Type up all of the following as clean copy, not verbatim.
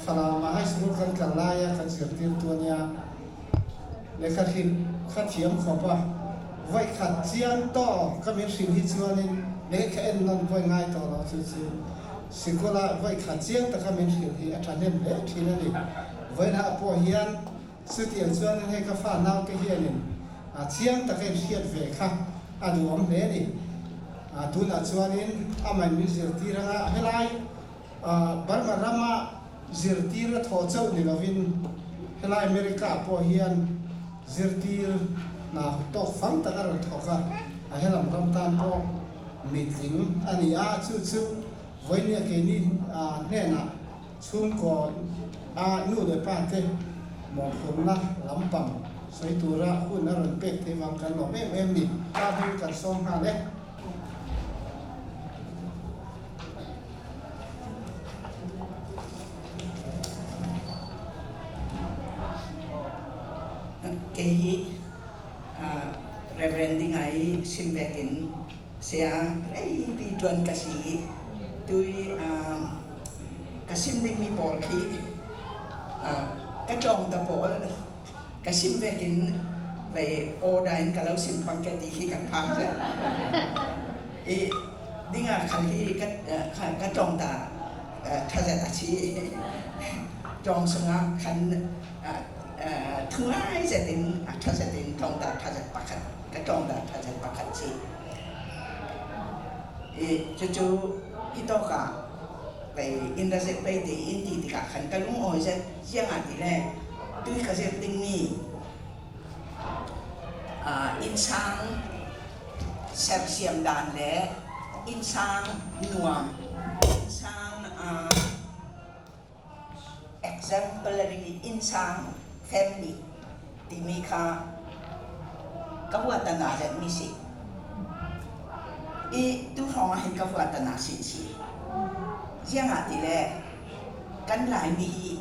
ขณะมาให้สมุนกันกันไล่กันเสียงเตียนตัวเนี้ยในขัดหินขัดเทียมขอบว่าไว้ขัดเจียนต่อก็มีสิ่งที่ชวนนี่ในแค่นั้นไว้ง่ายต่อเราซื่อสิ่งก็ละไว้ขัดเจียงแต่ก็มีสิ่งที่อาจารย์เล่นเละทีนั่นเองไว้นะพอเฮียนสุดเตียนชวนให้กับฟ้าน้ำก็เฮียนี่เจียงแต่ก็เฮียนเวค่ะดูอมเล่นี่ทุนชวนนี่มันมีสิ่งที่เราให้ไล่บางมารามาซิร์ตีร์ทอดเจ้านี่ก็วินเฮลัยอเมริกาพอเฮียนซิร์ตีร์น่าตกฟังตะการทอกะเฮลัมรำตานพอมิตริงอันนี้ชุดวันนี้แค่นี้เนี่ยนะชุ่มก่อนนู่นเดี๋ยวป้าเต้มองคนละลำปังสวยตัวละคุณนรเป็กที่วางกันหลอกเอ็มนี่ตาดูกันสองหาเลยเกฮีrebranding ay simbekin siya ay biduan kasi tuy kasimding mi porki kachong tapol kasimbekin về order kalau simpang ke di kan phang ja dinga khali kachong ta thaja ta chi chong sanga khan thứ hai sẽ đến ta sẽ đến trong ta sẽ bắt khách cái trong ta sẽ bắt khách gì chú ít đó cả về internet về thì in thì cả khẩn cái lúc ngồi sẽ riêng ảnh thì này tuy cái sẽ tinh mi in sang xem xem đàn lẽ in sang nuông in sang exemplary in sang family thì mi kha các vợ tận nào sẽ mi sĩ tu phong hay các vợ tận nào xin sĩ riêng thì lẽ căn lại mi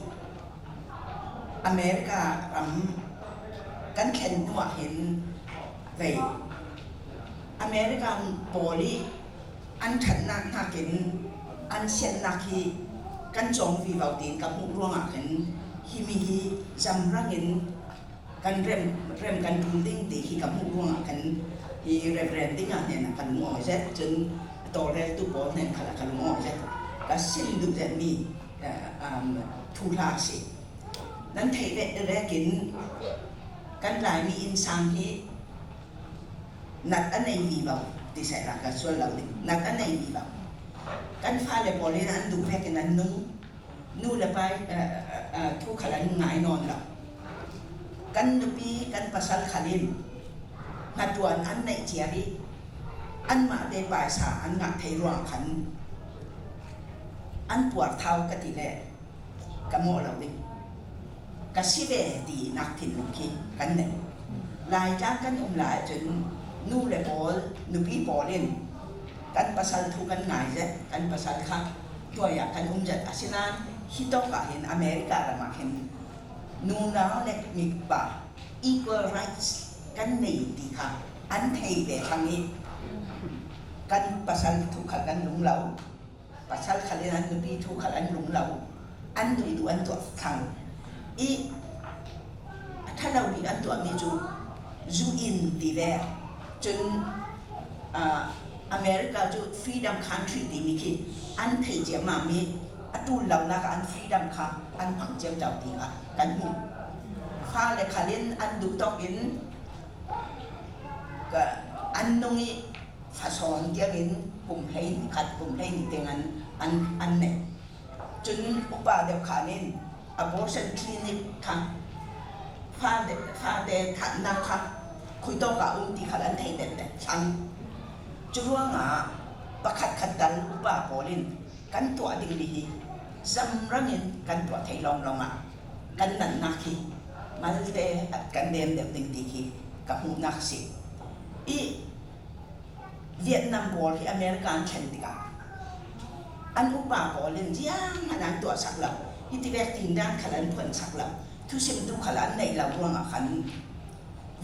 America căn khen đua hiện về America boli ăn khẩn nặng ha kiến ăn sen nặng khi căn trồng vì vào tiền các mục ruộng hiện hi mi hi jam rangin kan rem kan ding ti hi kam hu nga kan hi rebranding ne kan mo jet chun to re tu bo ne khala kan mo jet ka sin du jet mi thu la si nan thei ve kin kan lai mi in sang hi nat anei vi ba ti sai la ka so la nat anei vi ba kan fa le bo le nan du ve ken nan nu le pai thu khalan ngai non la kan nupi kan pasal khalin ngatuan an nei chiari an ma de bai sa an nga thei ruang khan an puar thau ka ti le ka mo la wi ka si ve ti nak thin lu ki kan ne lai cha kan lai chun nu le bol nupi bolin kan pasal thu kan ngai je kan pasal kha tua ya kan jet asinan hito ka hin America ra ma hin nuna le mi ba equal rights kan nei ti kha an thei ve thang ni kan pasal thu kha kan lung lau pasal khale an nupi thu kha an lung lau an dui du an to thang tha lau bi an to mi ju in ti ve chun America ju freedom country ti mi ki an thei je ma mi tu lau na ka an freedom kha an phang jem chau ti ka kan mu kha le khalin an du tok in ka an nongi fa son dia in kum hei khat kum hei ni tengan an ne chun upa de khalin abortion clinic kha fa de that na kha khui to ka ti khalan thei de chang chuang pakhat khat dal upa polin kan tua ding li zam rangin kan tua thei long long kan nan na khi malte at kan dem ding ti khi ka hu nak si Vietnam bol hi American chen ti ka an upa polin jiang hanan tua sak la hi ti vek tin dan khalan phun sak la thu sim tu khalan nei la ruang khan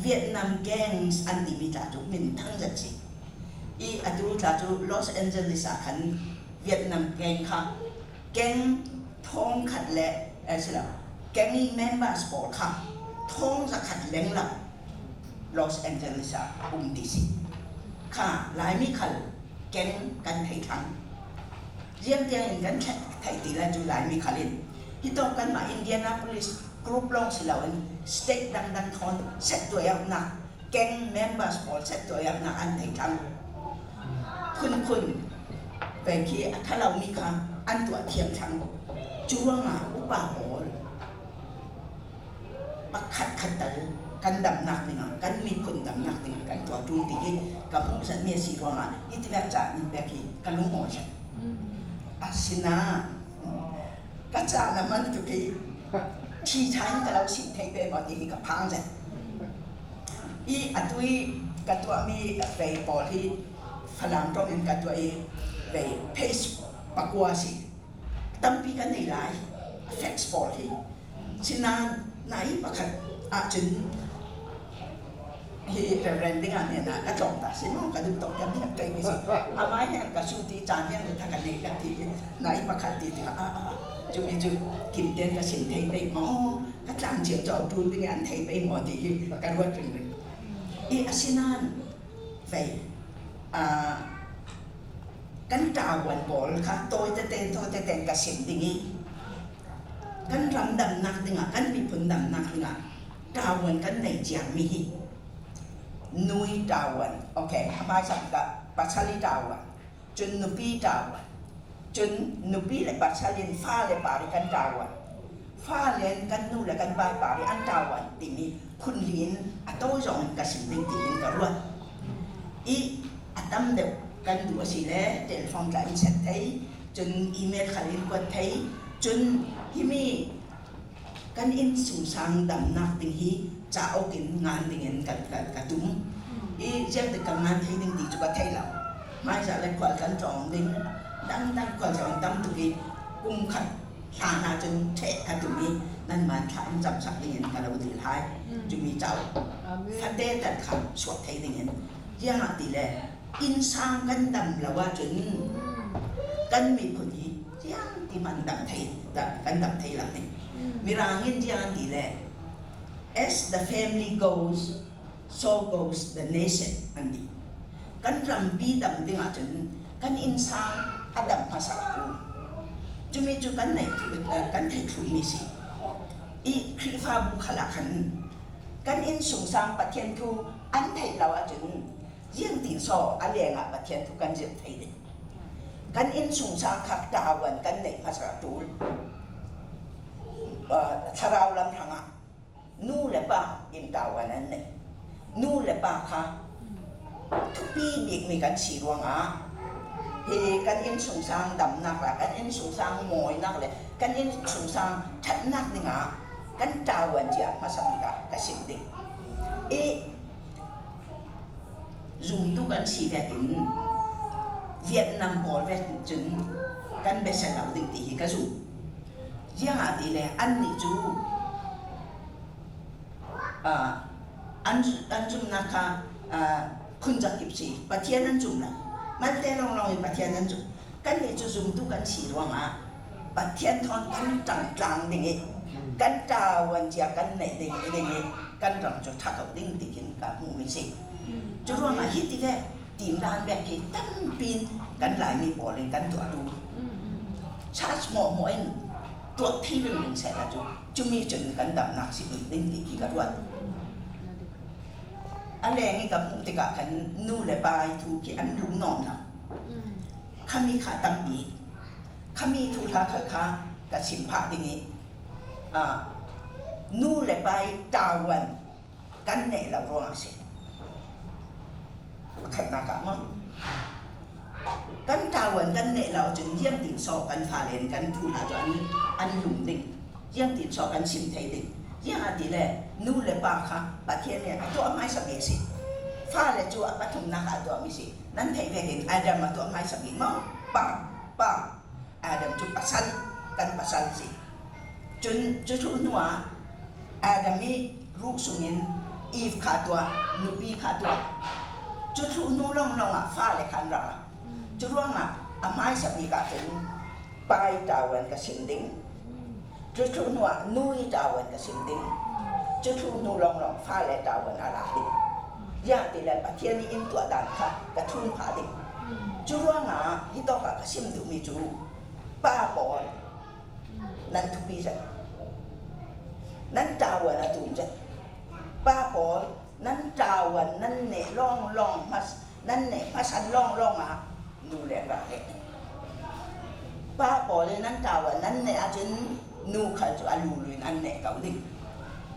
Vietnam gangs an ti mi ta tu min thang ja chi atu ta tu Los Angeles khan Vietnam gang kha gang ท้องขัดและสิละแก๊งเมมเบอร์สปอร์ตค่ะท้องจะขัดแรงละลอสแอนเจลิสดีซีค่ะหลายมีขัดแก๊งกันไทยทั้งเยี่ยมเดียงกันไทยตีละจุหลายมีขัดเล่นที่ต้องกันมาอินเดียนาโพลิสกรุ๊ปลองสิละวันสเต็กดังทอนเซตตัวยักษ์หนักแก๊งเมมเบอร์สปอร์ตเซตตัวยักษ์หนักอันไทยทั้งคุณไปที่ถ้าเรามีคำอันตัวเทียมทั้งจ้วงอุปาโหมาขัดเตอกันดำหนักหนึ่งกันมีคนดำหนักหนึ่งกันตัวดูดีกับผู้สันเมียสีรองนี่ที่แบบจ่านี่แบบที่กันลุงหมอใช่อาศินาก็จ่าน้ำมันทุกทีที่ใช้กับเราสิ่งที่เป็นบางทีกับพังเลยอีอันตัวกับตัวมีไปปอที่ฝรั่งต้องเป็นกับตัวไปเพสปักวัวสิตั้มปีกันในหลายเฟกสปอร์ตที่สินาไหนมาขัดอาจจะเฮเรนดิ้งอันเนี่ยนะก็จงแต่สิน้องก็ดูตกกันเนี่ยเก่งสิอาไม้แห้งกับชูตีจานเนี่ยถ้ากันเนี่ยกันทีไหนมาขัดตีที่จุดจุดกินเด่นกับสิ่งไทยไปหมอก็จางเฉียวจอดดูดิ้งอันไทยไปหมอที่กันว่าจึงเลยอีอาศินานไปกันดาววันบอลค่ะโตจะเต้นกับสิ่งนี้กันรำดำนักดึงกันมีผลดำนักดึงดาววันกันในเจียงมีนุยดาววันโอเคมาสังกัดปัจจัยดาววันจนนุปีดาววันจนนุปีและปัจจัยฟ้าและปาริกันดาววันฟ้าเลียนกันนู่และกันบายปาริอันดาววันตีนี้คุณเลียนอัตโต้จงกับสิ่งนี้ตีนี้กันด้วยอีอัตตั้มเดียวกันดูสิเล่เดลฟองกันเสร็จไทยจนอีเมลขลินกวนไทยจนที่มีกันอินสูงสังดำนักติงฮีจะเอากินงานติงเงินกันตุ้มอีเจ้าติดกับงานที่ติงตีจุกไทยเราไม่จะเลยกว่ากันจองติงดังกว่าจองตั้มตุกีกุ้งขัดชานาจนเทะกันตุ้มีนั่นมันขันจำสักติงเงินกันเราตีท้ายจะมีเจ้าถ้าเดแต่ขันสวดไทยติงเงินยังตีเลยอินสร้างกันดำแล้วว่าจนกันมีผลที่ยังที่มันดำไทยกันดำไทยหลังนี้มีรางเงินยังดีเลย as the family goes so goes the nation อันนี้กันรำปีดำดิ่งอาจจะกันอินสร้างอดัมภาษาปูจุมีจุกันไหนกันไทยทุนมีสิอีคริฟาบุคลาขันกันอินสูงสร้างประเทศทูอันไทยเราอาจจะยังตีโซอะไรงะประเทศทุกันเจ็บไทยเลยกันอินสูงสร้างขัดดาวันกันในภาษาตูชราวลำทางนู่นแหละป่ะอินดาวันนั้นเนี่ยนู่นแหละป่ะค่ะทุกปีเด็กมีกันสีรวงเฮกันอินสูงสร้างดำนักละกันอินสูงสร้างมอยนักเลยกันอินสูงสร้างชัดนักนี่กันดาวันเจ้าภาษาอังกฤษกันสิ่งเด็กdùng tuกันสีแบบนี้เวียดนามบอลแบบจนกันเบสเราติดตีกันสูยังอะไรเลยอันนี้จูอันจุ่มนะคะคุณจะกิบสีประเทศนั้นจุ่มละมันแต่ลองประเทศนั้นจุ่มกันนี่จูdùng tuกันสีว่ามาประเทศทอนกันจังๆดิ่งกันดาวันเจ้ากันไหนดิ่งกันจังจุดทักกับดิ่งติกินกับหูไม่สิจุดว่ามาฮิตที่แรกตีมด้านแบบที่ตั้งปีนกันหลายมีบอลเลยกันตัวดูชาร์จหมอเองตัวที่เป็นหนึ่งแสนละจุมีจนกันดับหนักสิบดิ่งที่กันวันอันแรงนี่กับมุติกะกันนู่นเลยไปถูกที่อันรุ่งนอนนะข้ามีขาตั้งปีข้ามีทุลาขากับสิมพะอย่างนี้นู่นเลยไปดาวันกันไหนเราร้องสิขัดหน้ากากมั้งกันดาวันกันเนี่ยเราจึงเยี่ยมติดสอบกันฟาเลนกันทุลาจนอันหลุมดิ่งเยี่ยมติดสอบกันชิมไทยดิ่งยังอาทิตย์แรกนู่นเลยป่ะค่ะประเทศเนี่ยตัวไม้สมัยสิฟ้าเลยจั่วปฐมนาคาตัวมิสินั้นไทยเห็นอาดัมมาตัวไม้สมัยมั้งป่ะอาดัมจุดปัสสันกันปัสสันสิจนทุกนัวอาดัมมีรูปสุนินอีฟขาตัวนูบีขาตัวจุดทุกนู้ลองฟ้าเลยขันราจุดร่วงไม้สมัยกันถึงไปดาวันกับสินดิ่ง จุดทุนว่านุ้ยดาวันกับสิ่งดิ้งจุดทุนนูลองฟ้าและดาวันอะไรดิ้งยากดีเลยประเทศนี้อินตัวดันค่ะกับทุนผาดิ้งจุดว่างาที่ต้องกับสิ่งดูมีจูป้าบอลนั่นทุกปีจ้ะนั่นดาวันนะจูจ้ะป้าบอลนั่นดาวันนั่นเน่ล่องมานั่นเน่ภาษาล่องอ่ะนูแรงอะไรป้าบอลเลยนั่นดาวันนั่นเน่อาจจะนูขัดอันลูลุนอันเน่เก่าดิ้ง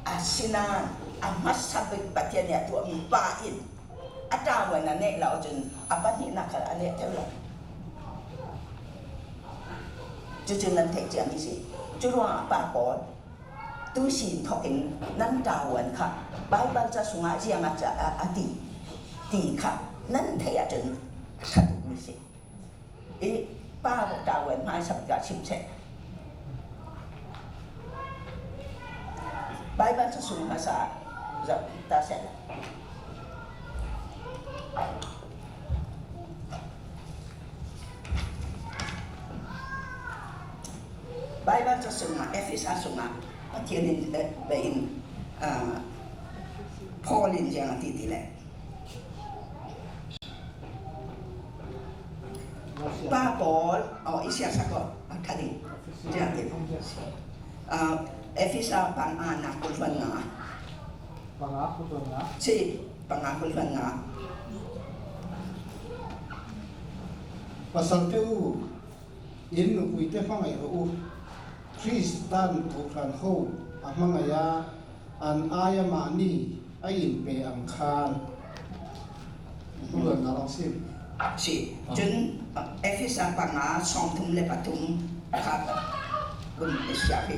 อาศินานอามัสซับประเทศเนี่ยตัวมีป้าอินอาดาวันนั่นเน่เราจนอาปันนี่นักอันเน่เท่าไหร่จุดนั้นเทเจียมิสิจุดว่าป้าบอลตู้สินทอกินนั่นดาวันค่ะบางบางจะส่งอาเจียงอาจจะตีค่ะนั่นเทียจนขัดมิสิป้าดาวันมาสับกับชิมเชบางบางจะส่งมาสาจะตาเสร็จบางบางจะส่งมาเอฟซีส่งมาประเทศนี้เป็นพอลินยังตีแหละป้าบอลอีเสียสักก่อนคดีจะเด็ดเอฟซีบางอานักคนฟังงาใช่บางอาคนฟังงาภาษาเทวอินคุยเตฟังไอ้รู้คริสตันทุกครั้งเขาอามังไงอันอายมานีไอ้อินเปอังคารผู้เรียนน่ารักสิสิจนเอฟซีบางอาสองทุ่มเลยปฐุมครับคุณเอชยาพี่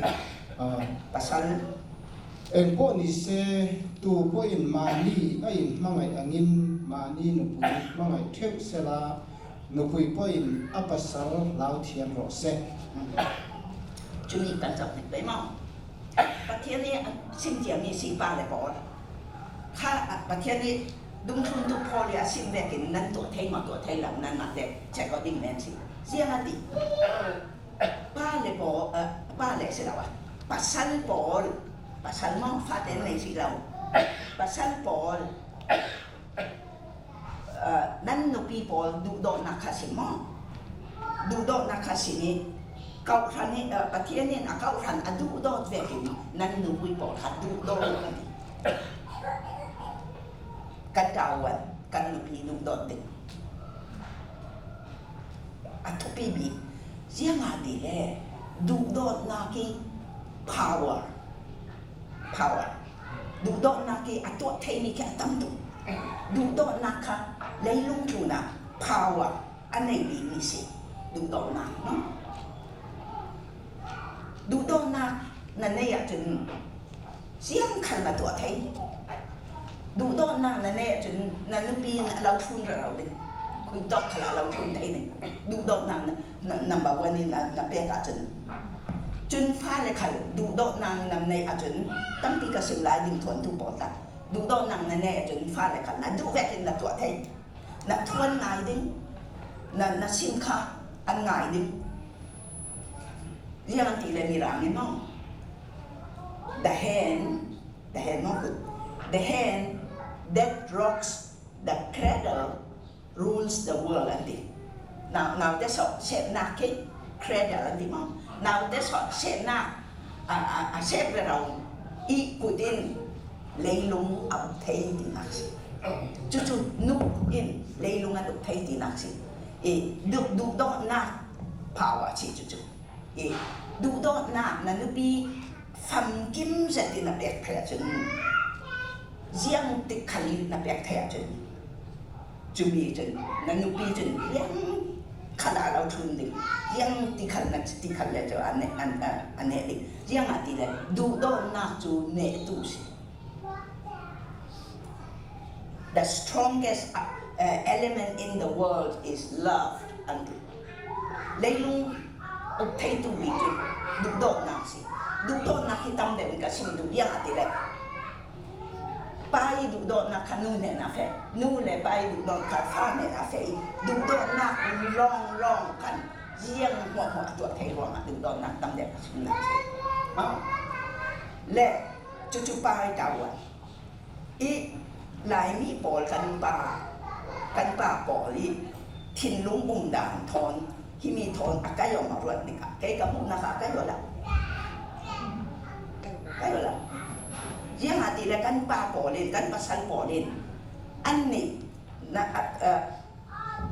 ภาษาเอ็งพวกนี้เสตัวพวกอินมานีไอ้อินมังไงอังอินมานีนุปุยมังไงเทวเสลานุปุยพวกอินอัปสารลาวเทียนรอเซจุนีกันจับไปมั่งประเทศนี้สิ่งเดียวมีสีป้าเลยบอกข้าประเทศนี้ดุมทุนทุกพอเลยสิ่งแรกกินนั้นตัวเทมาตัวเทหลังนั้นมาเด็กใช้ก็ดิ้งแมนสิเสียงอะไรป้าเลยบอกป้าเลยสิเราปัสสันบอลปัสสันมั่งฟาเดนเลยสิเราปัสสันบอลนั่นนุปีบอลดูโดนักขัสิมั่งดูโดนักขัสินี้เกาทันนี่ประเทศนี้นะเกาทันอดูโดดเวกินนั่นนุปีบอลขัดดูโดกันดิกันดาวันกันนุปีดูโดดดิอัตุปีบีเสียงอะไรเลยดูโดดนักกี power ดูโดดนักกีอัตัวเทนี่แค่ตั้มดูโดดนักค่ะเลยลุงทุนะ power อันไหนบีมีสิดูโดดนักเนาะดูโดนนักนั่นเนี่ยจนเสียงขันมาตัวไทยดูโดนนักนั่นเนี่ยจนนั่นปีเราทุนเราเลยคุยตอกขลาเราทุนไทยเนี่ยดูโดนนักนั่นบอกว่านี่นั่นเป็นอาจารย์จนฟ้าเลยค่ะดูโดนนักนั่นในอาจารย์ตั้งปีกระสุนลายดึงทวนทุกปอดดูโดนนักนั่นเนี่ยจนฟ้าเลยค่ะนั่นดูแวกนั่นตัวไทยนั่นทวนง่ายดิ้งนั่นสินค้าอันง่ายดิ้งyang tidak mirami mau, the hand mau the hand that rocks the cradle rules the world nanti. Now that's all. Set nak ke cradle nanti mau. Now that's all. Set nak set berau ikutin leilung ab thei di naksi. Cucu nuk in leilungan ab thei di naksi. Duk dok nak power si cucu.ดูโดดน้ำนั่นปีฟังกิมเสร็จนับแบกแผลจนเยี่ยงติดขันนับแบกแผลจนจุบีจนนั่นปีจนเยี่ยงขนาดเราทุนดิเยี่ยงติดขันนั่นติดขันเลยจะอันเนี้ยดิเยี่ยงอะไรเลยดูโดดน้ำจูเนตุสิ The strongest element in the world is love อันนี้เลยลุงอุทัยตุวิจุดูโดนักสิดูโดนักที่ทำแบบนี้ก็สิ่งดูยากทีเลยไปดูโดนักขนูเนี่ยนะเฟนู่นเลยไปดูโดนักฟ้าเนี่ยนะเฟดูโดนักล่องกันเยี่ยงหัวตัวไทยรวมดูโดนักทำแบบสิ่งนั้น และจุปายดาวอีหลายมีปอลกันป่าปอลีทินลุงบุ่มด่านทอนที่มีทอนอากาศยอมมารวดนี่ค่ะแกกับมุนนะคะอากาศยอมละยังhati le kan pa polin kan pasal polin anni na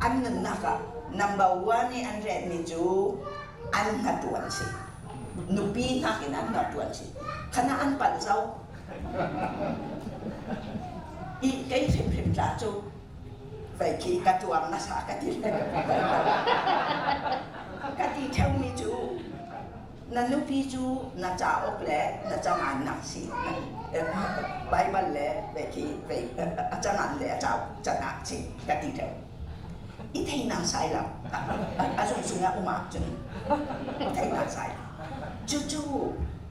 an naka number 1 ni an red ni ju an ngatuan si nupi na kinan ngatuan si kana an palzau i kai phim la chu phải ki katuang na sa ka ti ka ti theo mi chu na nupi chu na cha ok le na cha man na si Bible le về khi về chẳng hạn le chào chẳng hạn chỉ cái gì thế ít thấy nào sai lắm dùng suy nghĩ mà chứ thấy nào sai chú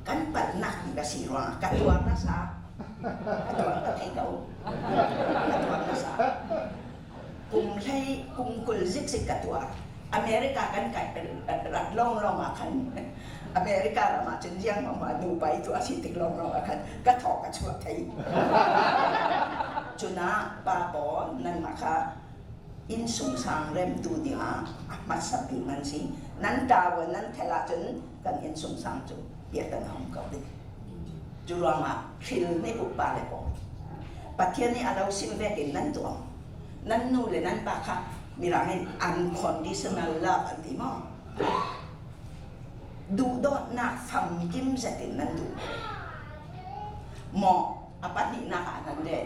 căn bản nặng cái gì rồi cái tuang nó sao cái tuang nó thấy đâu cái tuang nó sao cùng thấy cùng cùng dịch cái tuang America kan kai rat long akan America ma chen jiang ma Dubai tu asi tik long akan ka thok ka chuat thai chuna pa bo nan ma kha in sung sang rem tu dia mat sapi man si nan ta wa nan thela chen kan in sung sang chu pia kan hom ka di chu ro ma khil ne bu pa le bo pathian ni alau sim ve kin nan tu nan nu le nan pa kha Bilangin unconditional love at mo. Do na fam kim sa tinandu. Mo apat ni na kanande.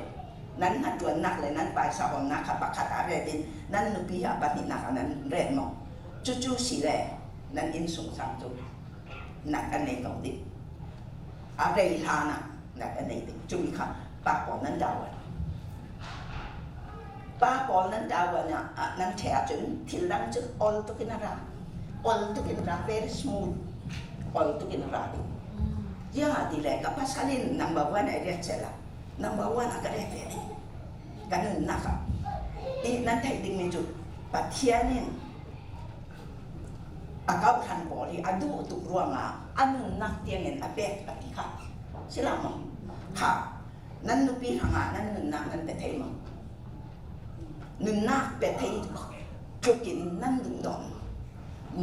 Nan na tuan nak le nan pai sa on na kapakat are din nan nupi apat ni na kanan red mo. Cucu si le nan insung sang tu. Nak anei kau di. Are ilana nak anei di. Cumi ka pak on nan dawan. Ba bol nan dawan nan thea chun thilang chu all to kinara very smooth all to kinara ya di le ka pasalin number 1 area chela number 1 agare pe ganun naka i nan thai ding ni chu pathianin agau than boli adu tu ruanga anun nak tiangin abek patika silama ha nan nupi hanga nan nak nan pe thai mo nun nak pe thai chu kin nan dum dom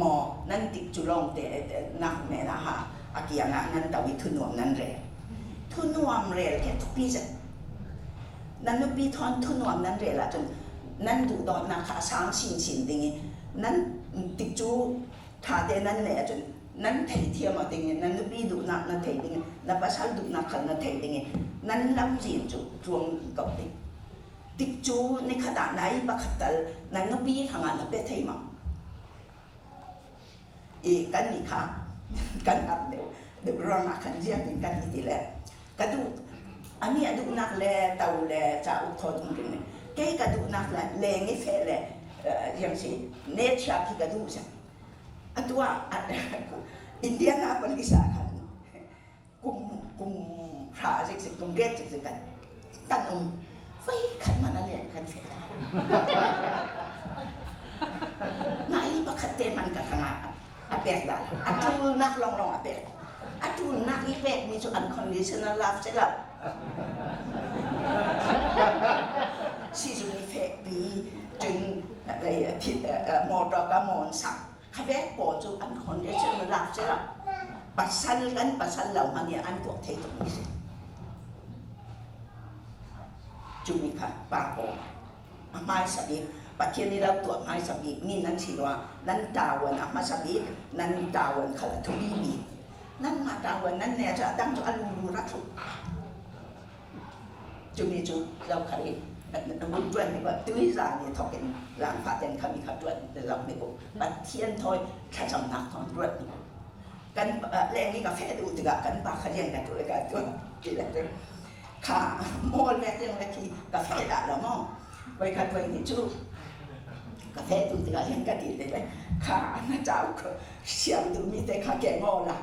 mo nan tik chu long te nak me na ha akia nga nan tawi thunuam nan re thunuam re ke tu pi se nan nu pi thon thunuam nan re la chun nan du do na kha sang sin sin ding nan tik chu tha de nan ne chun nan thai thia ma ding nan nu pi du na thai ding na pa sal du na khal na thai ding nan lam jin chu chuang kau ding tik chu ni khada nai ba khatal nan nu pi hanga na pe thai ma e kan ni kha kan ap de rong akan dia kan iti le kadu ani adu nak le tau le cha u tho tung ni ke kadu nak le ngi fe le yang si ne cha ki kadu sa atua India na pa isa kan kum pha sik kum get sik kan tan phải khăn mà nó liền khăn phải là nãy bác khát tên mình cả thằng apek lah, atu nak long apek, atu nak ipek ni so unconditional love je lah. Si so ipek bi jeng dari thit motor kamon sak, khabek po so unconditional love je lah. Pasal kan pasal lau mania an buat thay tu ni. Cumi kah papo, mai sabi. Pathian ni lau tuat mai sabi ni nan silwa nan tawan ama sabi nan tawan khala thubi nan ma tawan nan ne cha dang chu alu rathu chumi chu lau khari mun tuan ni ba tui za ni thokin lang pha ten khami kha tuan de lau ni bo pathian thoi kha cham nak thon ruat kan leng ni ka phe du tiga kan pa kharian ka tu ka tu ki la tu kha mol me teng la ki ka phe da la mo vai kha vai ni chu cà phê tụi tôi hiện cái gì đấy khá nó cháu xem tụi mình thấy khá kẻ ngon là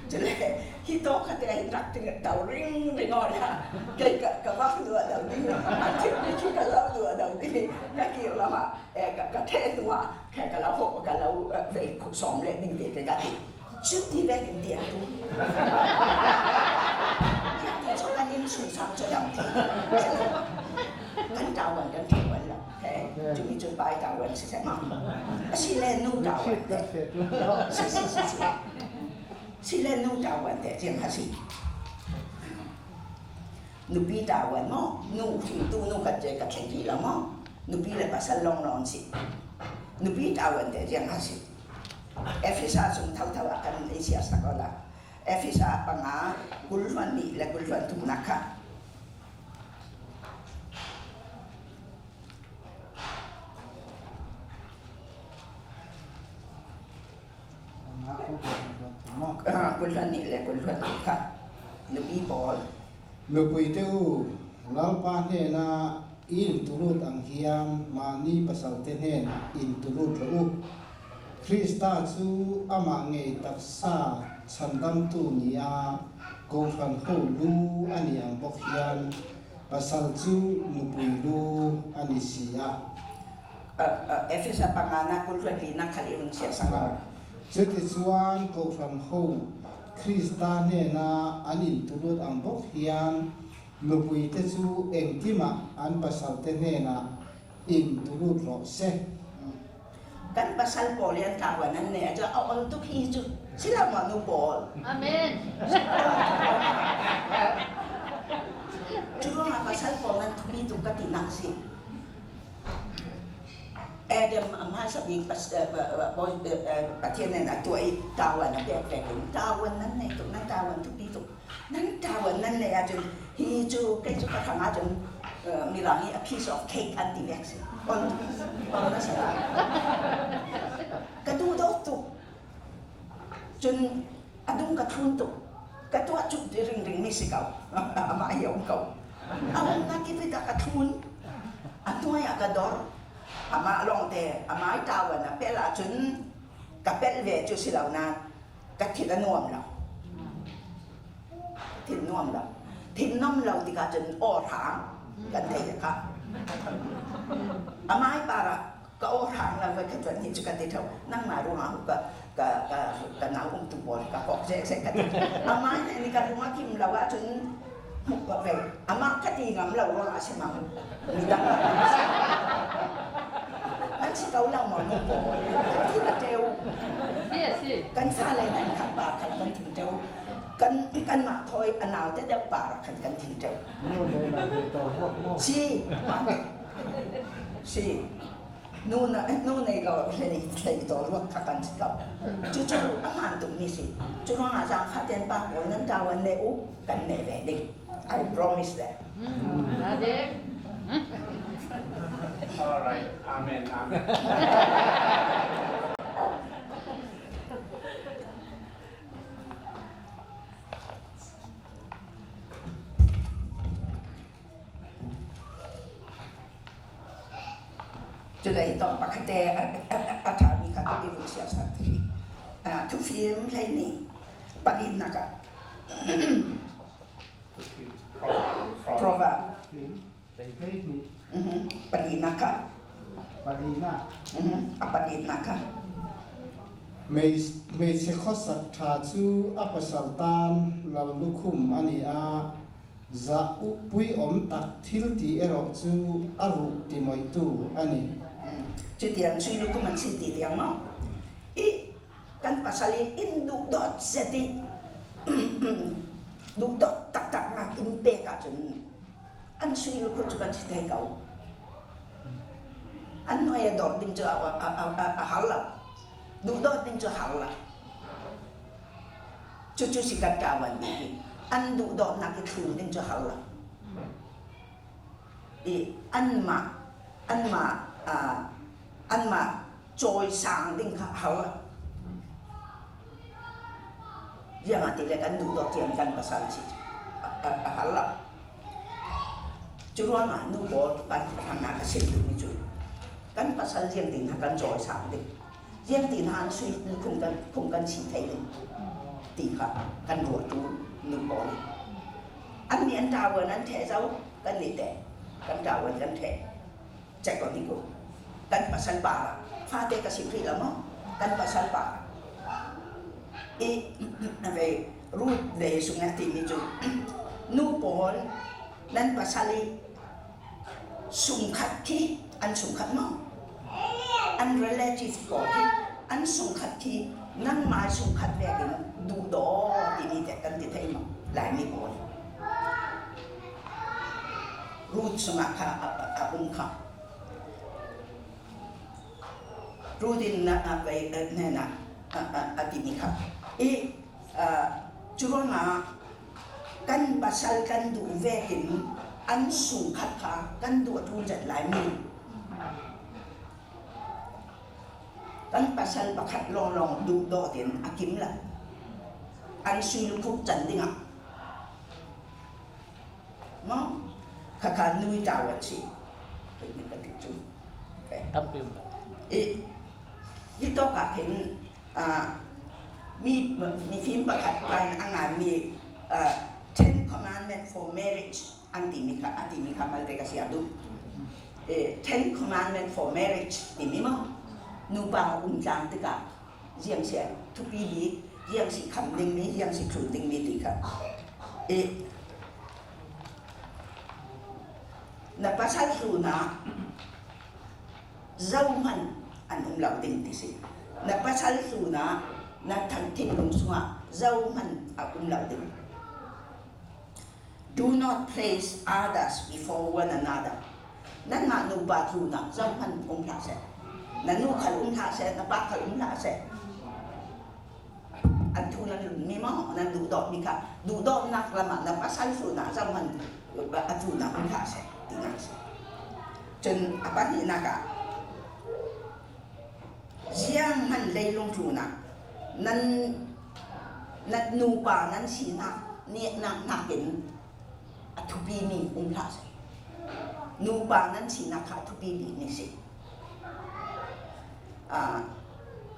cho nên khi tôi khá thấy đặt từ đầu ring để ngon là cái cả bác lừa đầu đi ăn thịt đi khi cả lâu lừa đầu đi cái kiểu là mà cả thế tụi mà cả lâu hộ cả lâu về cuộc sống lên mình về cái gì ชุดที่แรกเดียร์ดูยังที่ชอบกันยิ่งสุดซ้ำจะยังที่กันดาววันกันที่วันละแค่จุดจุดไปดาววันใช่ไหมสิเล่นนู่ดาววันเด็กสิเล่นนู่ดาววันเด็กยังหาสินูปีดาววันมั้งนูถึงตู้นูกัดเจอกับแข่งที่ละมั้งนูปีเลยภาษาลองลองสินูปีดาววันเด็กยังหาสิEfisa sung tahu-tahu akan Asia sekolah. Efisa panga gulwan ni la gulwan tu naka. Gulwan ni la gulwan tu naka. Lebih bol. Lebih itu lalpa na in turut ang hiam mani pasal tenen in turut lu. Krista chu ama ngei taksa chandam tu nia gofan ho lu ani ang bokhian pasal chu nupui lu ani sia Efesa pangana kulwan lina kaliun sia sangar jeti chuan gofan ho Krista ne na ani turut ang bokhian nupui te chu engtima an pasal te ne na in turut ro se kan pasal polian kawanan ne aja untuk hidup sila manupol amin cuma pasal polan tuh itu katinak sih Adam masa di pas patiennya tuh tawan ada tawan nan itu nan tawan tuh itu nan tawan nan ne aja hijau kayak juga kan aja milangi a piece of cake anti vaccine on masalah kedua tu jun adung katun tu kedua cuk ring misi kau ama ayam kau awak nak kita katun atu ay akador ama long te ama ay tawan na pela jun kapel ve ju silaw na katila nuam law tin nuam law tin nom law di ka jun o thangกันได้ค่ะอามาให้ปาระก็โอ้ทางเราไปกันจนนี่จุกันติดเท่านั่งมารู้หาก็หนาวตุ่มบอลก็ปอกเจ๊กันอามาเนี่ยนี่กันรู้ว่าคิมเราว่าจนหุบแบบอามาคดีงำเราว่าใช่ไหมมีดังนั่นสิเขาเราหมอนหุบบอลที่ละเจลกันซาอะไรนั่นขับปากกันถึงเจลกันมาถอยอันnàoจะได้ปากกันถึงเจลsi nunaเราเลยตัวรถขับกันสิครับจู่ๆอาหารตรงนี้สิจู่ๆอาจารย์ขัดเดินปากวันนั้นดาวันเนอุกันเนเวดิ I promise that Alright, amen, amen. Jadi itu pakai ada mika tu ibu siasat ni. Tu film lain paling naga. Prova. Paling naga. Apa di naga? May sekosat thaju apasaltan lalukum ania za upui om tak thil ti ero chu aru ti moi tu ani Jadi yang suy lukum man siti yang mau. Kan pasal induk dot seti duk dot tak nak impe ka jun an suy lukum juga siti kau an no ya dot din jo halal duk dot din jo halal cucu sikat kawan ni an duk dot nak thun din jo halal an ma joy sang ding hal yang ati le kan du do tiang kan pasal si hal juruan ma nu bo kan na ka sin ni ju kan pasal yang ding kan joy sang ding yang ding han sui kum kan si thai ding ti ka kan ro tu nu bo an ni an ta wa nan the zau kan ni te kan ta wa kan the chạy còn đi cô kan pasal para fate kasi pri lamo kan pasal para về rút về xuống nhà tìm chú nu bol nên pasali sung khát khi anh sung khát mong anh relative có khi anh sung khát khi năng mai sung khát về cái đủ đó thì đi tại căn thì thấy mà lại mi bol rút xuống khá khá rutin na về này na tìm khá chú nga kan pasal kan du về hình anh sung khát khá kan du thu giật lại mình kan pasal bakat long long du do tiền akim là anh suy lu phúc chân đi ngạ nó khá nuôi tàu vật gì mình cần chú tập phimที่ต้องการเห็นมีฟิล์มประกาศไปงานมี Ten Commandments for Marriage อันที่มีค่ะมาเลยก็เสียดู Ten Commandments for Marriage ที่มีมั้งนูบางจางติกาเยี่ยมเสียทุกปีนี้เยี่ยมสิคำดิ่งนี้เยี่ยมสิครูดิ่งนี้ติค่ะนับภาษาสูนะเจ้ามันอันเราดิ่งที่สินับภาษาสูนะนับทั้งที่ลงสวะเจ้ามันอันเราดิ่ง Do not place others before one another นั่นมานูบาทูนะเจ้ามันพระเสดนั่นนูขันพระเสดนับขันพระเสดอันทูนั้นมีมั้งนั่นดูดอกมีค่ะดูดอกนักละมันนับภาษาสูนะเจ้ามันอันทูนะพระเสดที่นั่นจนapa ni naga siang man lei long tu na nan nu pa nan si na ni na ken atupi ni pha se nu pa nan si na kha atupi ni si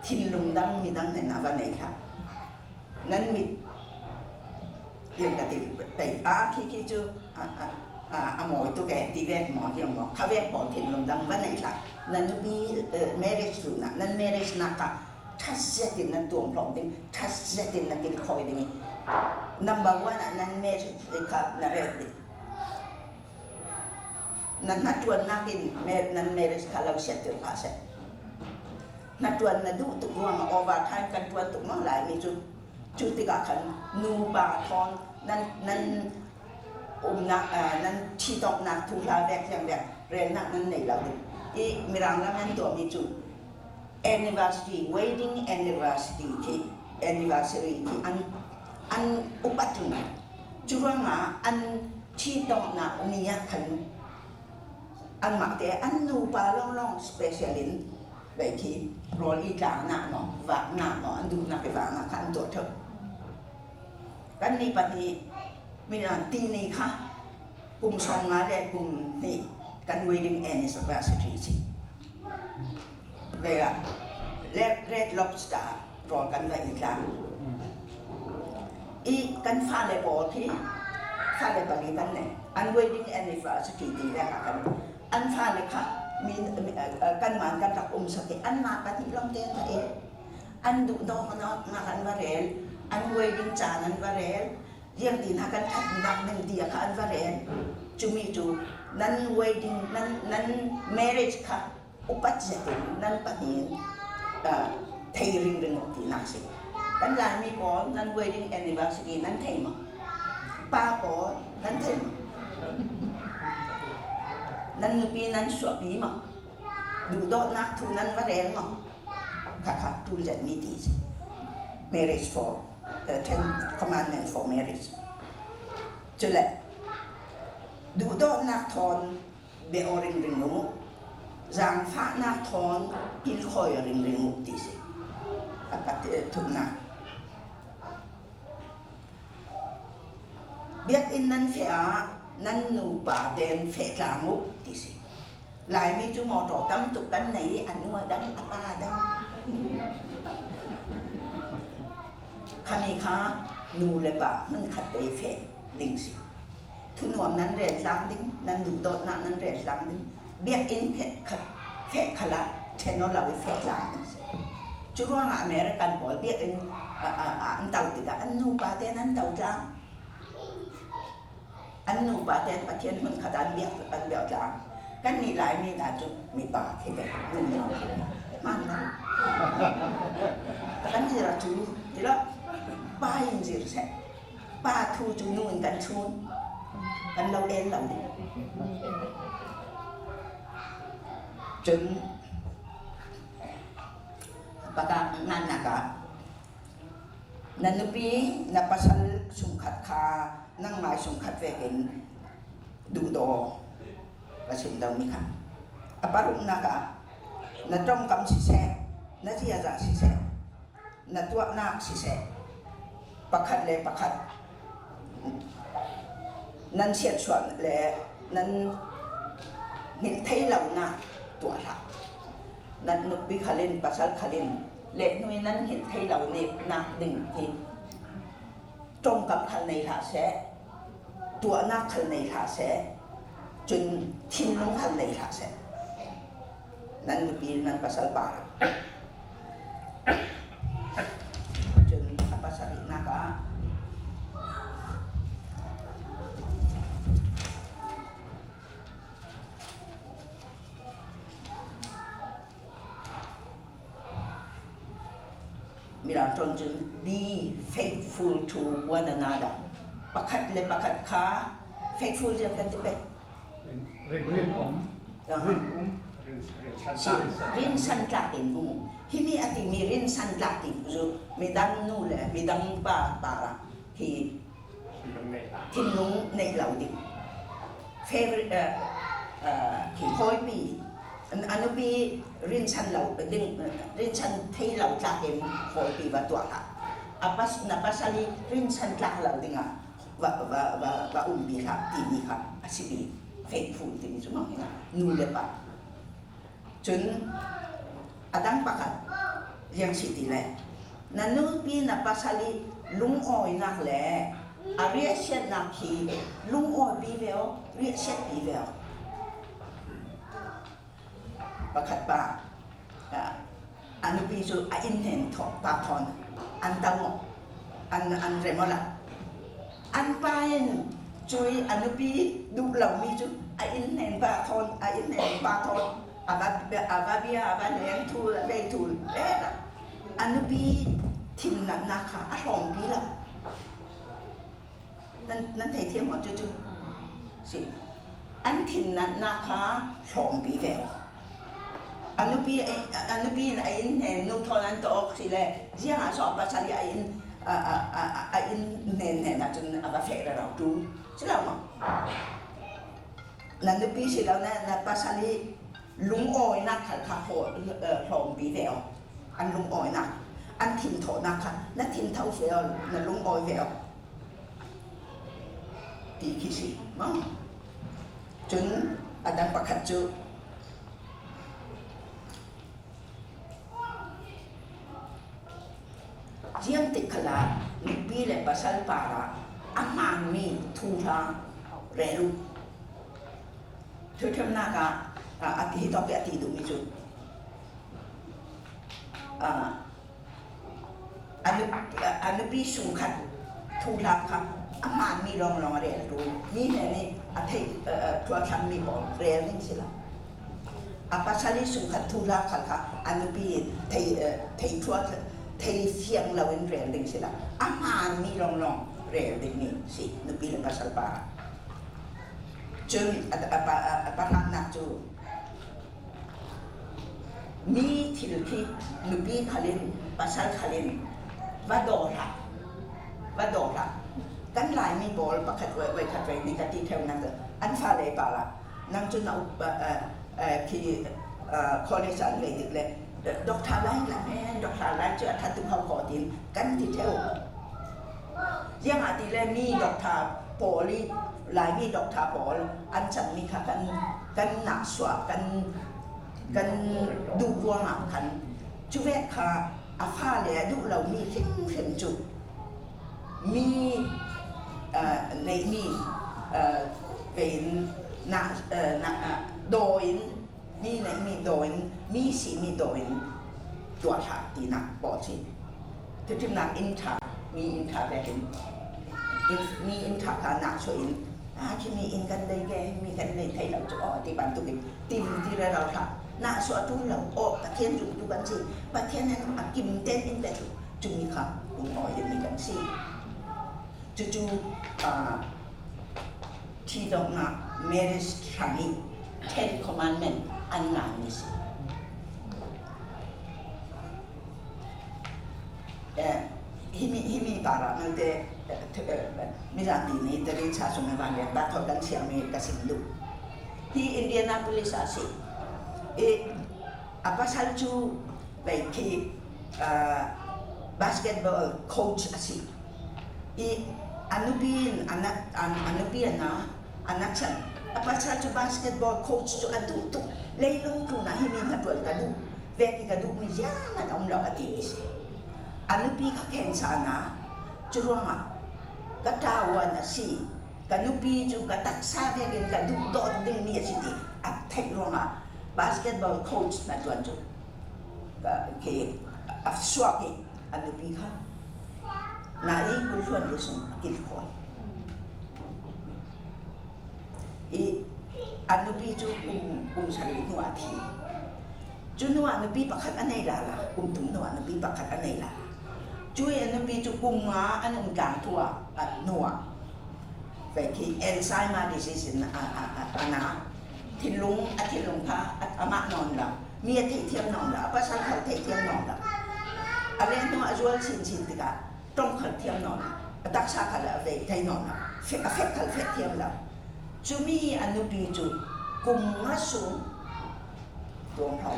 thin lung dang mi dang na ba nei kha nan mi yen ka ti tai ki chu mồi tôi kể tí về mồi thì mồi khá về bỏ tiền lồng đằng vấn này là nên bị marriage rồi nè nên marriage nè cả thắt sẽ tiền nên tuồng lòng tiền thắt sẽ tiền là tiền khỏi đi number one là nên marriage cả là về nên nát tuần nát tiền nên marriage cả lâu sẽ tiền cả sẽ nát tuần là đủ tụi nó mà overtime cần tuần tụi nó lại mình chú tí cả khẩn nu bà thon nênนั้นที่ตกหนักทุกลาแบกอย่างแบบเรียนหนักนั้นในเราอีมีรางละมันตัวมีจุด anniversary wedding anniversary ที่ anniversary ที่อันอุบัติเหตุจุดว่ามาอันที่ตกหนักนี่ขันอันหมักแต่อันนูปลาล่อง specialist แบบที่รออีกาหน้าหนอว่าหน้าหนออันดูหน้าไปว่าหน้าขันตัวเถอะกันนี้ปฏิมีหลายตีนี่ค่ะกลุ่มสองงานแรกกลุ่มนี่กัน wedding anniversary สิเวลาred lobster รอกันไว้อีกครั้งอีกันฟ้าเลยบอกที่ฟ้าเลยบริกันเนี่ยอัน wedding anniversary ตีแรกกันอันฟ้าเลยค่ะมีกันมากันกับสติอันมาปฏิลองเต้นเองอันดูดอกนอกมากันว่าเรลอัน wedding จานั้นว่าเรลเรื่องที่นักการทัดนักหนึ่งเดียกันว่าเรนจุมีจูนั้น wedding นั้น marriage ค่ะอุปัชฌิตนั้นปะหินไทยริงเรื่องที่นักสิกันหลายมีก่อนนั้น wedding anniversary นั้นไทยมั้งป้าก่อนนั้นไทยมั้งนั้นปีนั้นสวดปีมั้งดูดอกนักทุนนั้นว่าเรนมั้งค่ะทุนจะมีดีสิ marriage for Ten Commandments for Marriage จุดแหละดูดอกนักทอนเบอริงริงงูจางฟ้านักทอนกินคอยริงริงงูที่สิอาปัตทุนนักเบียดอินนั้นเสียนั้นนูป่าเดนเฟกลางูที่สิหลายมีจุมอต่อตั้มตุกกันไหนอันนู้นดังอาปาดังคันนี้ค่ะนูเลยปะมันขัดไปเฟะลิงสิทุนหัวนั้นเรียนล้างดิ้งนั้นดูโดดนั้นเรียนล้างดิ้งเบียกอินเฟะเฟะขลัดเทนนเราไปเฟะล้างจุดว่าอเมริกันบอกเบียกอิน อันเต่าติดอันนูปาเตนอันเต่าจางอันนูปาเตนประเทศมันขดานเบียกอันเบียกจางกันมีหลายมีหลายจุดมีปาที่แบบนึงเรามันนะกันที่เราจูที่เราป้ายินจีรเสป้าทูจูนู่นกันชูนกันเราเอ็นเราดิจนปากางานนักนันปีนับภาษาสุขัดคานั่งหมายสุขัดเวกินดูโดประชิมดาวนี้ค่ะปารุนักนัดจอมกำสิเสนัดที่อาจารย์สิเสนัดตัวนักสิเสประคัดเลยประคัดนั่นเสียดส่วนเลยนั่นเห็นไทยเราหน้าตัวละนั่นนุบิขลินภาษาขลินเละนุ้ยนั้นเห็นไทยเราเนี่ยนักดึงที่ตรงกับขันในหาเสตัวนักขันในหาเสจนทิ้งลงขันในหาเสนั่นนุบินั้นภาษาบาลจนภาษาอีกนักมีเราจน be faithful to one another ประคัดเลยประคัดค้า faithful จะกันจะเป็นรินสันกลาตินอุ้มที่มีอติมีรินสันกลาตินจูมีดังนู่นเลยมีดังป่าระที่ทิ้งลงในเหล่าดิ favorite ที่คอยปีอันนู้นปีรินชันเราดึงรินชันที่เราจะเห็นคอยปีว่าตัวละapa napa sali rin san tlak lao dinga wa umbi ha tini ha asibi faithful tini sumang ina nule pa chun adang pakat yang siti le nanu pi napa sali lung oi nak le aria shet nak ki lung oi bi veo ria shet bi veo pakat pa anu pi su a inhen thok pa thonอันตามอันเรมละอันไปช่วยอันปีดูเหล่ามีจุดอินเห็นบาทอนอินเห็นบาทอนอาบาเบียอาบาเลี้ยงทูลเลี้ยงทูลอันปีทิมนันนาคาอารมณ์ปีละนั่นเทียมหมดจุดสิอันทิมนันนาคาสองปีแล้วอันนู้นปีไอ้เนี่ยนุ่งทอนันตอกสิเลยที่หาสอบภาษาไอ้เนี่ยนะจนอาเฟรเราดูใช่แล้วมั้งนั่นนู้นปีสิแล้วนะภาษาลีลุงอ้อยนักขัดโหดสองปีแล้วอันลุงอ้อยนักอันถิ่นโถนักค่ะนั่นถิ่นเท่าเฟลนั่นลุงอ้อยเฟลตีขี้สิมั้งจนอาดังประคัดจูyang tikala nipile pasal para amami thula relu thuthemna ka ati hitopi ati du miju anu pi sungkhat thula ka amami long relu ni ne athai thua tham mi bol rel ni sila apasali sungkhat thula ka anu pi thai thuaที่เสียงเราเป็นเรียนดึงสิละอาหารมีลองเรียนดึงนี่สินุปีเลภาษาปาจนปารักนักจูมีทิลที่นุปีขลินภาษาขลินว่าโดระกันหลายมีบอลประคัดไว้ขัดไว้ในกติเท่านั้นเลยอันฟาเลยปาละนั่งจนเอาที่คอเลสันเลยดึกเลยdokter lain lah dokter lain cakap satu hal kotin kan detail yang hati le mi dokter poli lain mi dokter pol ancan mi kan nak swab kan du buang kan cuba ka apa le du lau mi tim cu mi nei miเป็นnak doinนี่ไหนมีโดนมีสีมีโดนตัวขาดตีหนักปอดสิ ที่ที่นักอินทามีอินทาแบบมีอินทาขนาดช่วยอินที่มีอินกันเลยแกมีกันเลยไทยเราจะออกที่บ้านตุกิตีมที่เราค่ะน่าสวดทุนเราออกประเทศจุดกันสิประเทศนั้นกิมเต้นอินแบบจุมีค่ะลุงอ๋อยมีกันสิจู่ที่ตรงนั้น marriage training 10 commandment อันนั้นนี่สิhimi para nanti miranti ni dari sasuna banyak batok dan siang ni kasindu di Indianapolis asik apa salju baik basketball coach asik anubin anubian na anak san apa salju basketball coach tu adu tu leilung tu na himi kadul kadu veki kadu mi jangan om lo atis anupi ka ken sana churunga katawa na si kanupi ju katak sa ve gen ka du dot ding ni si di at thai ronga basketball coach na tuan ju ka ke afswa ke anupi ka na i ku chuan de sum kil khoi anupi ju sari nuwa thi ju nuwa anupi pakhat anai la tum nuwa anupi pakhat anai laជួយអនុពីជគុំងាអនុកាធัวนัวไปที่ enzyme disease អាណាที่ลุงที่ลุงพระอาม่านอนหลับเมียที่เทียมนอนหลับภาษาเขาที่เทียมนอนหลับอะไรนั่นว่าช่วยชินติกาต้องเขาเทียมนอนตักษาเขาแล้วได้ที่นอนหลับเฟกเขาเฟกเทียมหลับจุมีอนุปีจุกุมงาสูงตัวเขา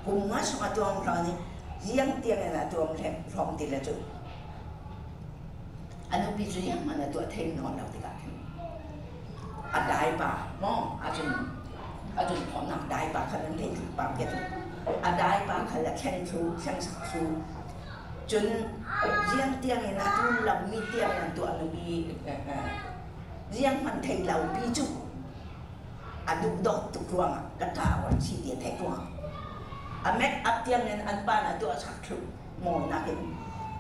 กุมงาสูงตัวเขานี่yang tiang na tuam lem from ti la chu anu pi chu yang mana tu thei non la ti ka adai pa mo ajun phom nak dai pa khan thei tu pa ke tu adai pa khan la khen thu sang sak thu chun yang tiang na tu lam mi tiang na tu anu bi yang man thei lau pi chu adu dot tu ruang ka ta wan si ti thei ruang amet atiang yang anpan itu asakru mau nakin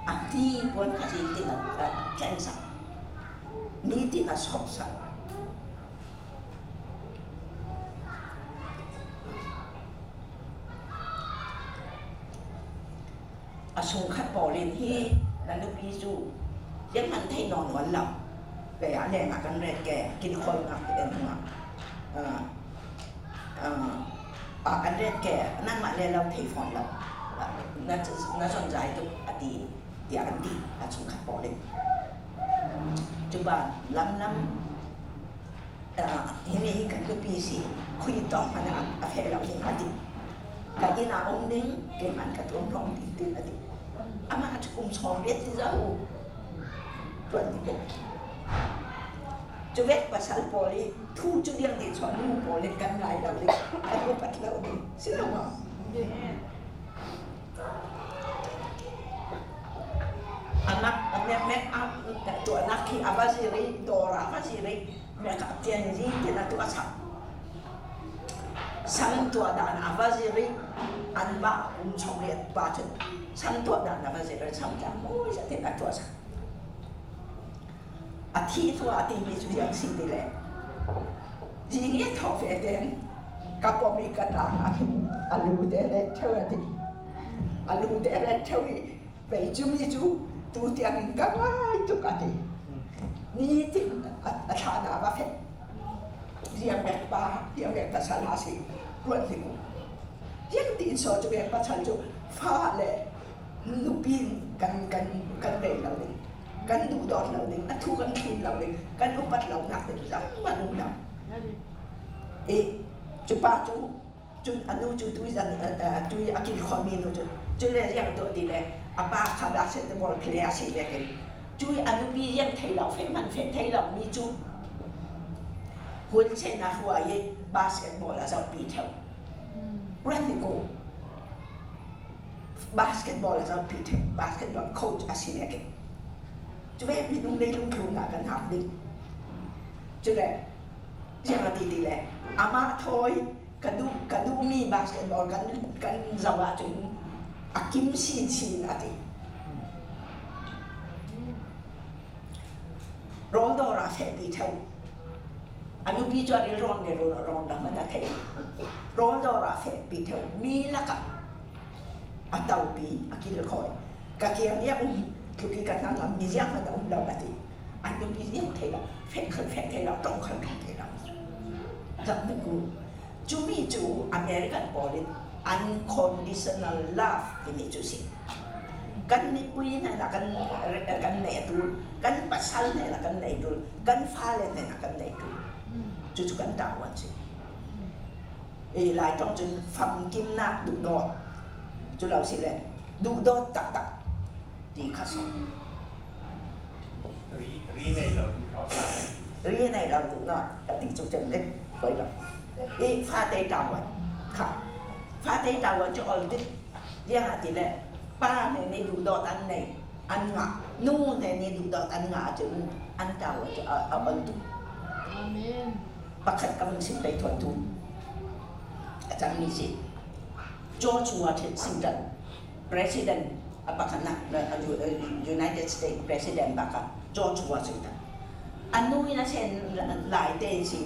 ati pun kasih tidak cancer ni tidak soksa asung kat polin hi lalu bisu yang mantai non walau kayak ada yang akan reke kini kau nak dengarอันเด็ดแก่นั่งมาเลยเราเทฟอนเราน่าสนใจทุกอดีตเดียกันดีอาชุมขัดปอเลยจุบันล้ำที่นี่กันก็ปีสี่คุยต่อมานะอาเพลเราเองอดีตกับที่นาองค์นึงเกี่ยมันกับตัวน้องตีอดีตอามาจะกุมชองเรียนที่เราตัวนี้เป็นจุเวกภาษาปอลีทูจุเรียงที่สอนลูกปอลีกันหลายเราเลยอันนี้ปัดเราดิสิเราว่าอันนักอันนี้แม็กอัพตัวนักที่อาบาซิริดอราอาบาซิริแม็กเตียนจีที่นักตัวสังตัวด่านอาบาซิริอันบ้าชงเรียนบ้าจนสังตัวด่านอาบาซิริสังจำโอ้ยจะที่นักตัวสังอาทิตย์ว่าอาทิตย์มีจุดยังสิ่งที่แหละจีเงี้ยทอเฟเดนกับผมมีกระดาษอาลูเดเรเทอร์ดิอาลูเดเรเทอร์ไปจุมีจูตัวเตียงกันว่าจุกันดินี่ที่อาชาดาบาเฟเรียงแบบป้าเรียงแบบภาษาลาสีรวดถึงยังตีนโซจะแบบภาษาจูฟ้าเลยลูกปีนกันเด็กเราเลยกันดูดอดเราเลยอัทุกันคืนเราเลยกันอุปัตเราหนักเลยจังมันหนักจุป้าจุอนุจุตุยจันจุยอากิลคอมีนุจุเลยยังตัวดีเลยอาป้าขาดเซนต์บอลเคลียร์สิเลยกันจุยอนุบียังไทยเราเฟมันเฟไทยเรามีจุหุ่นเชนนักหัวยี่บาสเกตบอลเราปีเท่ารันดิโกบาสเกตบอลเราปีเท่าบาสเกตบอลโค้ชอาศิเนกันจุเวฟมีลุงเล่ลุงครูหนักกันหักดิจุเล่ยังมาตีเลยอามาทอยกระดูมีบาสเกตบอลกันจังหวะจุนอากิมซีนาที ร้องดอราเฟปีเท่าอันนู้พี่จอดร้องเดี๋ยวร้องดังมันจะเท่ร้องดอราเฟปีเท่ามีละกับอัตตาปีอากิลคอยกะเกียงเนี่ยคือพี่กันนั่งมีเสียงมันต้องเราแบบนี้อันนู้พี่เสียงเท่าเฟกเท่าตรงขันเท่าจับนึกกูจูมีจูอเมริกันบอลunconditional love ini tu sih kan ni pui na kan ne tu kan pasal ne kan ne tu kan fale ne kan ne tu tu kan tawan sih lai trong chừng phẩm kim nát đủ đọt chú lão xí lên đủ đọt tắc thì khá sống rí này là đủ đọt là tình chú chừng lên với đó ý pha tê trào vậy khá pha tê trào vậy cho ổn tích riêng là thì lệ ba này đủ đọt ăn ngạ nu này đủ đọt ăn ngạ chứ ăn trào vậy cho ổn tích Amen. bác khách cảm ơn xin đầy thuận thú akan misi George Washington President apakah United States President bakal George Washington anu ina sen lai te si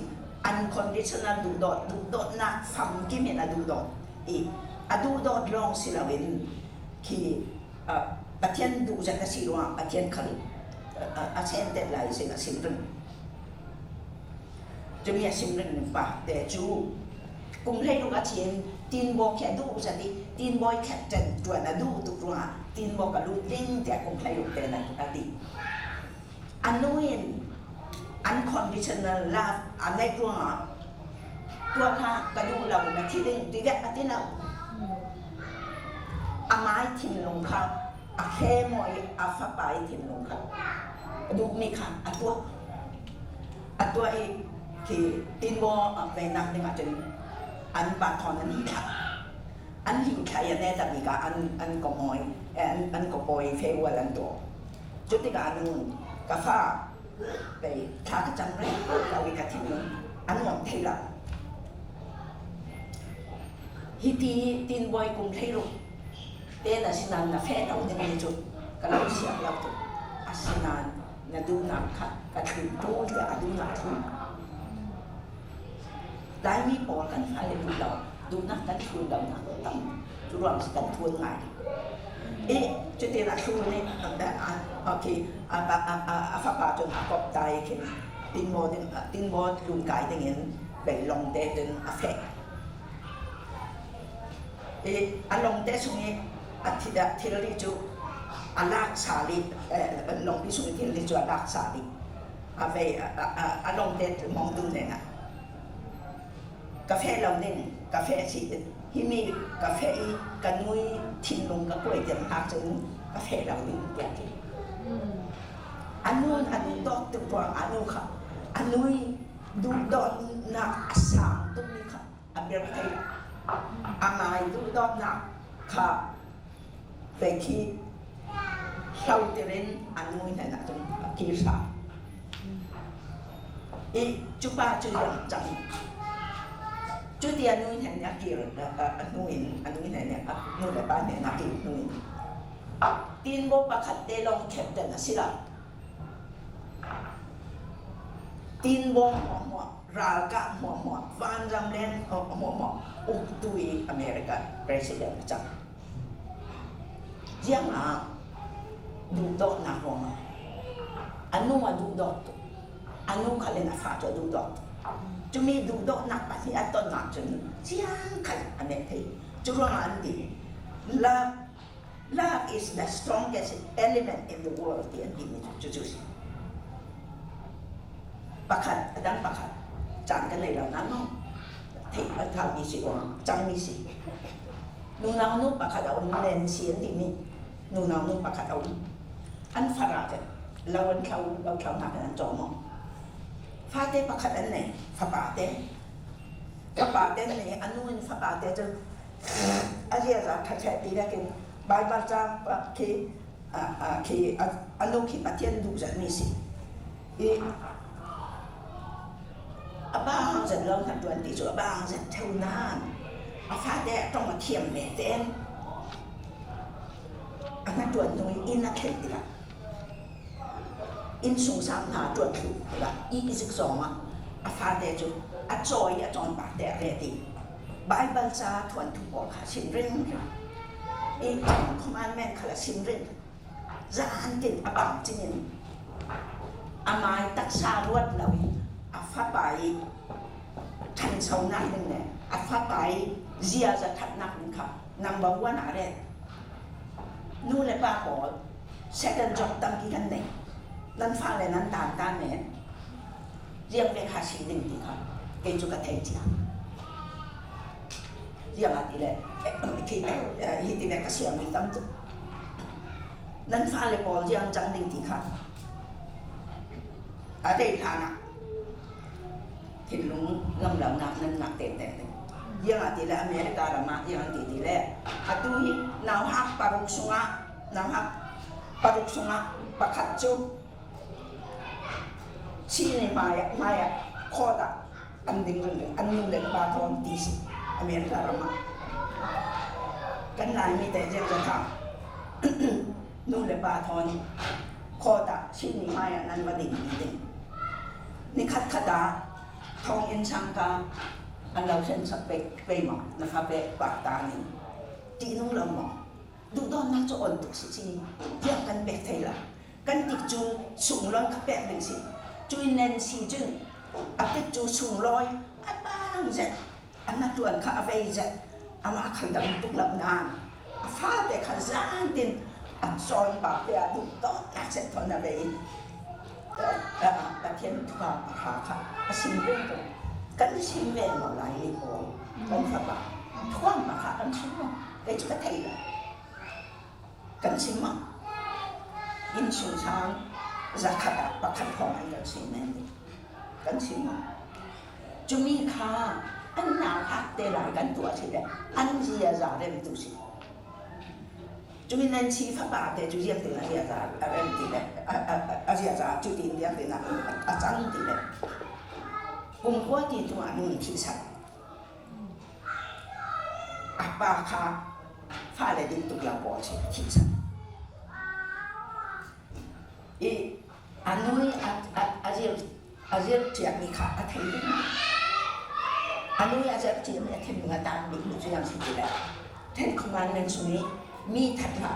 unconditional du dot na fam kimi na du dot adu dot long silawin ki patien du jata silwa patien khali asen te lai sina simren jumia simren pa te chu cùng lấy được tiền tiền bò khẻ đủ ra đi tiền bò khẻ trần chuẩn là đủ tục rồi tiền bò cả lụt linh thì cùng lấy được tiền này là đi anh nói unconditional love anh này rồi tua ha cả đủ lòng là thi linh thì đẹp là thế nào à mai thiên long khang à khe mọi à pháp bài thiên long khang đủ mi khang à tua ấy thì tiền bò về nằm để mà chân anh bà thon anh hiểu khai anh này tapi cả anh có mồi anh có bồi phê qua lần đó chút thì cả anh cà phê về khá cái chân đấy là vì cả thiên anh muốn thấy là khi tin bồi cùng thấy rồi tên là xin anh là phê đầu tiên này chút cái lâu xia lâu chút xin anh là du nạp cả thuyền trôi là du nạp thuyền đại mi bỏ kan phải lên đầu đúng nát kan thuần đầu nát tầm chú làm kan thuần ngài cho tiền là thuần này ok pháp bảo cho cọp tay cái tin mô dùng cái để nhìn về lòng té đến affect anh lòng té xuống này thì là đi chú anh lạc xả đi lòng đi xuống thì là chú lạc xả đi về anh lòng té mong đun này nè cà phê lòng nên cà phê chỉ khi mi cà phê cái nuôi thịt lông cái quầy tiền hạt giống cà phê lòng nên đẹp thì anh đọt từ quảng anh khá anh nuôi đủ đọt nạp sáng tung đi khá anh biết cái anh này đủ đọt nạp khá về khi sau tiền anh nuôi này là trong kia sao chúng ta chưa làm chẳng chú thì anh nuôi thành nhạc kia anh nuôi này nè nuôi lại ba này nhạc kia nuôi tin bố bà khát tê long kẹp tên là xí là tin bố mò ra cả mò van răng lên mò tui America President chắc riêng là đủ đọt nạc rồi anh nuôi đủ đọt anh nuôi khá lên là phá cho đủ đọt chúng mình đủ độ nặng bác sĩ ăn tuần nặng chừng chiang khẩn anh ấy thấy chúng tôi nói gì love is the strongest element in the world thì anh ấy chú bác khẩn đang bác khẩn chẳng cái này là nắng không thì anh thằng mi sĩ hoàng chẳng mi sĩ nụ nào nụ bác khẩn ông lên xiên thì mình nụ nào nụ bác khẩn ông anh phá ra chứ lâu anh khâu nặng anh trộm không pha tế bạc khát anh này pha bà tế này anh nuôi pha bà tế chứ anh giờ là khát khát đi ra cái bài bà trang khi anh nuôi khi bà thiên đủ dẫn mi xí ba hàng dẫn lâu thành tuần tí rồi ba hàng dẫn theo nàn pha tế trong mà thiềm mẹ tên anh tuần nuôi in là khen đi là อินสูงสามหาตรวจถูกละ22อ่ะอาฟาเดจูอาจอยอาจอนปากแต่เรติไบเบิลซาทวนทุกบอกค่ะชินเร่งอีกคอมมานด์แมนค่ะชินเร่งจะหันติดอาบังจริงอามายตักซารวดเราอาฟาไปทันเช้านักหนึ่งเนี่ยอาฟาไปเจียจะทัดนักหนึ่งค่ะนัมเบอร์วันอะไรนู่นเลยป้าบอก second job ตั้งกี่กันเนี่ยนั่นฟังเลยนั้นตามด้านเนี่ยเรียกเป็นหาสิ่งหนึ่งดีครับเกี่ยวกับเทจิเรียกอะไรเลยที่ที่แบบกระเสียงมีตั้งจุดนั่นฟังเลยบอกเรียกจังหนึ่งดีครับอะไรทานะที่ลุงงำเหล่านักนั่นหนักเต็มเต็มเรียกอะไรเลยอเมริกาละมาเรียกอะไรดีเลยอะดูที่นาวฮักปารุกสุงะนาวฮักปารุกสุงะปะขัดจุชีในมายข้อละอันดึงเลยอันนึงเลยบาทอนตีสิอเมริกาละมากันนายมีแต่เจ้าจะทำนู่นเลยบาทอนข้อละชีในมายนั้นมาดิ่งนี่คัดขดาทองอินชังกาอันเราเช่นสเปกไปหมอนะคะไปปากตาหนึ่งจีนุ่งเราหมอดูตอนนักจะอ่อนตุกสิเรียกกันเบกไทยละกันติดจูสูงร้อยขับแปะหนึ่งสิจุยเนนซีจุนอาเป็ดจูสูงร้อยอันบ้างเจ็ดอันนั้นตัวข้าไปเจ็ดอามาขันดังตุกลำนานฟ้าแต่ขันซานตินอันซอยปากเปียดูตอนนักเจ็ดทอนอะไรแต่เทียนทุกข์หาค่ะสิ่งเรื่องกันสิ่งเรื่องอะไรโอ้กันฝรั่งท่วมมาค่ะกันสิ่งว่าไปจุดไทยละกันสิ่งว่าอินสูงช้างจะขัดปักขัดของอันกันสิ่งนั้นกันสิ่งว่าจุมีค่าอันหนาวฮักเตลายกันตัวสิเดอันเจียจะเริ่มตุสิจุมีนันชีฟ้าป่าแต่จุเรียกถึงอะไรจะเริ่มตีเลยอะไรจะจุดตีเรียกถึงอะไรอาจารย์ตีเลยกุมหัวตีตัวนุ่นที่สัตว์อาบาคาฟ้าเลยดึงตุกลาบอสิที่สัตว์อีอันนู้นอาเจียเจียมีขาอาทิตย์อันนู้นอาเจียเจียมีอาทิตย์มีตามบิ๊กมุจุยังสิบเลยเทนคอมมานด์เมนต์สุนีมีทัดละ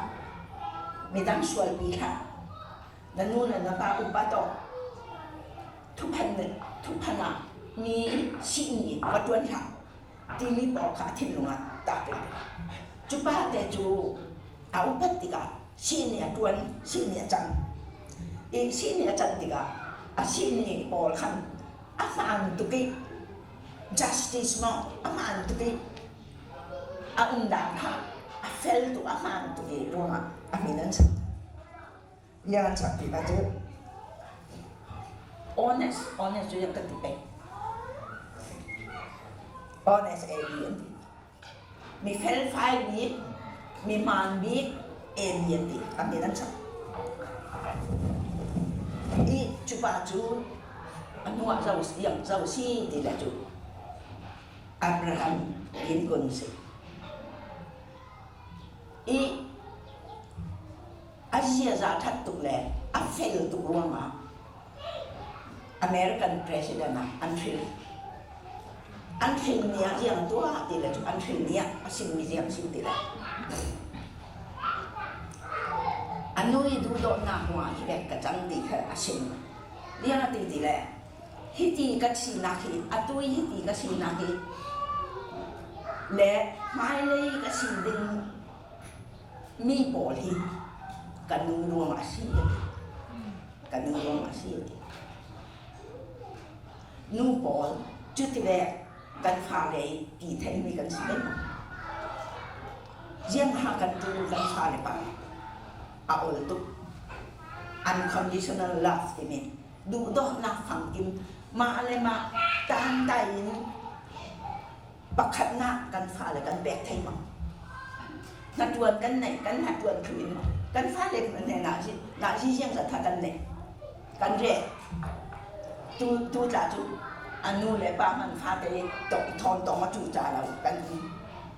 มีตั้งสวยปีค่ะนั่นนู่นน่ะนะป้าอุปโตทุกพันหนึ่งทุกพันอ่ะมีสิ่งนี้วัดวันค่ะที่มีบอกค่ะที่ลุงอ่ะตาเป็นจุป้าแต่จูเอาปฏิกาสิ่งนี้ดวนสิ่งนี้จังอีสิ่งนี้จังติกาสิ่งนี้บอกคันอามันตุกิ justice มั้งอามันตุกิอาอุ่นด่างค่ะfel tu aman tu ke rumah aminan sa yang sakti aja honest tu yang ketiga honest alien mi fel file bi mi man bi alien ti aminan sa i cuba cu anu yang jauh si tidak cu Abraham Lincoln siอีอาเซียจะทัดตุกแลอัฟเฟลตุกรวมมาอเมริกันประธานาธิบดีอันฟิลเนี่ยยังตัวตีเลยอันฟิลเนี่ยสิ่งมีอย่างสิ่งตีเลยอันนู้นดูโดนหน้าหัวที่แบบกระจังตีแค่สิ่งเรื่องตีเลยฮิตีก็สิ่งนักฮิอัตุยฮิตีก็สิ่งนักฮิและไม่เลยก็สิ่งดึงมีบอลที่กันนูรวมอาชีพกันนูรวมอาชีพนูบอลจุดที่แรกกันฟาเลยตีไทยมีกันสิบยังหากันดูกันฟาเลยไปเอาเลยตุก unconditional love ที่มีดูดอกนักฝังกิมมาอะไรมาตามใจปักขัดหน้ากันฟาเลยกันแบกไทยมานัดดวนกันไหนกันนัดดวนคืนกันฟ้าเล็กเหมือนในนาชีเชียงสัตว์กันไหนกันเร่ตูจ่าจูอันนู้นเลยป้ามันฟ้าไปตกทอนตกมาจูจ่าเรากัน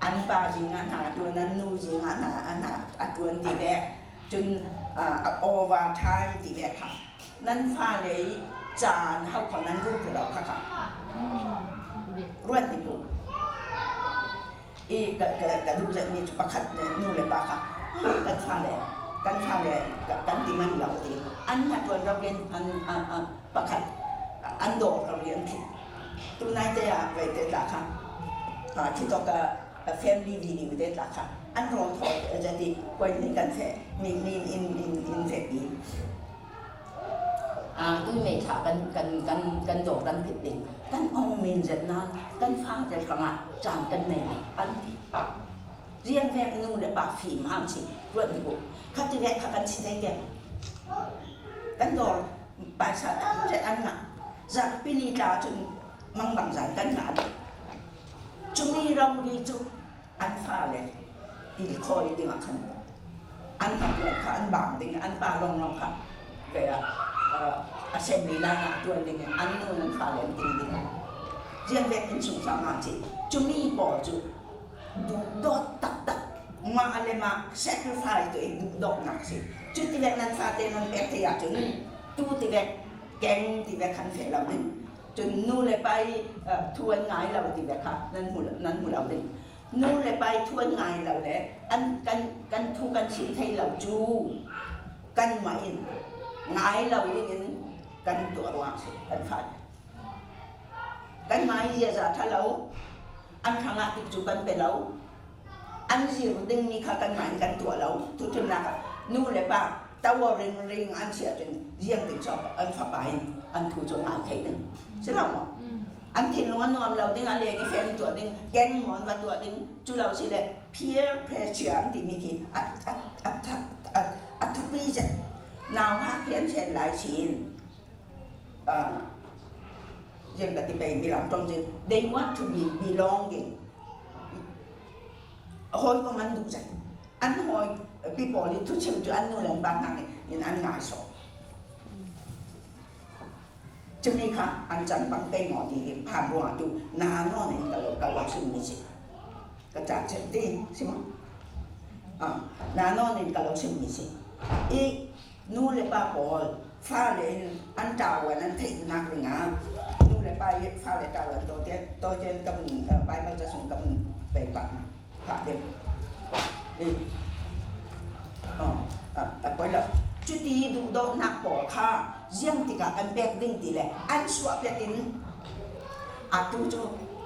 อันป้าจริงอันหาตัวนั้นนู้จริงอันหาอันดวนตีแรกจน โอวาทายตีแบบค่ะนั่นฟ้าเลยจานเขาคนนั้นรูปเราค่ะรวดติบุอีกระดูกจะมีจุดประคัดนู่นเลยปะค่ะกันฟ้าเลยกันตีมันเราตีอันมาตัวเราเรียนอันประคัดอันโดดเราเรียนที่ตัวนายจะอยากไปเด็ดละค่ะที่ต้องการfamily video เด็ดละค่ะอันรองถอยจะดีกว่านี้กันแท้มีinเสร็จดีตุ้ยเมธากันโดดกันผิดดิ่งกันเอาเมนจัดนั้นกันฟ้าใจกระมัดจานกันในอันที่เรียนแวกนู่นเลยปากฝีมห้ามสิรวดบุกข้าจะแวกข้ากันสิได้แก่กันโดดไปสาตั้งใจอันหนักจากปีนี้ตาจนมั่งบังสารกันหนาจุมีเราดีจุอันฟ้าเลยดีคอยดีมากขันอันทำเลยค่ะอันบางดิ่งอันปลาลงค่ะเวลาเช่นนี้นะตัวดิ่งอันนู้นฟ้าเลยดิ่งเรียนแบบเป็นสุขสมาธิจุมีบ่อจุดูดอดตักมาอะไรมา sacrifice ตัวเองดูดอกหนักสิจุดที่แบบนั้นฟ้าเต็มมันแบบที่อยากจนตู้ที่แบบแกงที่แบบขันเสร็จแล้วนึงจนนู่นเลยไปทวนไงเราที่แบบค่ะนั่นหูเราดิ่งนู่นเลยไปทวนไงเราแหละอันกันทุกันชิ้นให้เราจูกันไหมไงเราอย่างนี้กันตัววางสิกันฝันกันไหมเยอะจ้ะถ้าเราอันข้างหน้าติดจูกันเป็นเราอันสิวดึงมีข้ากันไหมกันตัวเราทุกทีนักนู่นเลยป่ะแต่ว่าเริงอันเสียจนเยี่ยงติดจอบอันฝักไปอันถูกจงอ่านใครหนึ่งใช่ไหมมั้งอันที่นอนเราดึงอะไรกี่แฟนตัวดึงแกงหมอนว่าตัวดึงจูเราสิเลย peer pressure อันที่มีกี่อัดทุกปีจ้ะนาวฮักเพียนเช่นหลายชิ้นยังกติไปมีหลังตรงจริง they want to be belonging หอยก็มันดูจ้ะอันหอยปีบอลทุกชิ้นจุอันนู้นแหละบางนั่งยันอันง่ายสอบจะมีค่ะอันจันบังเต้หมอดีผ่านรัวดูนานนอนในกะลาซึ่งมีสิกระจายเฉยดีใช่ไหมนานนอนในกะลาซึ่งมีสิอีนู่นเลยป้าบอลฟ้าเลยอันเจ้าวันนั้นถึงนักเลยนะนู่นเลยป้าฟ้าเลยเจ้าวันตัวเจนกับไปมันจะส่งกับไปปักปักเด็กนี่แต่ไปแล้วจุดที่ดูโดนนักปอค่ะยังติดกันแบบดิ้งตีเลยอันสวบแบบดิ้งอาตุจู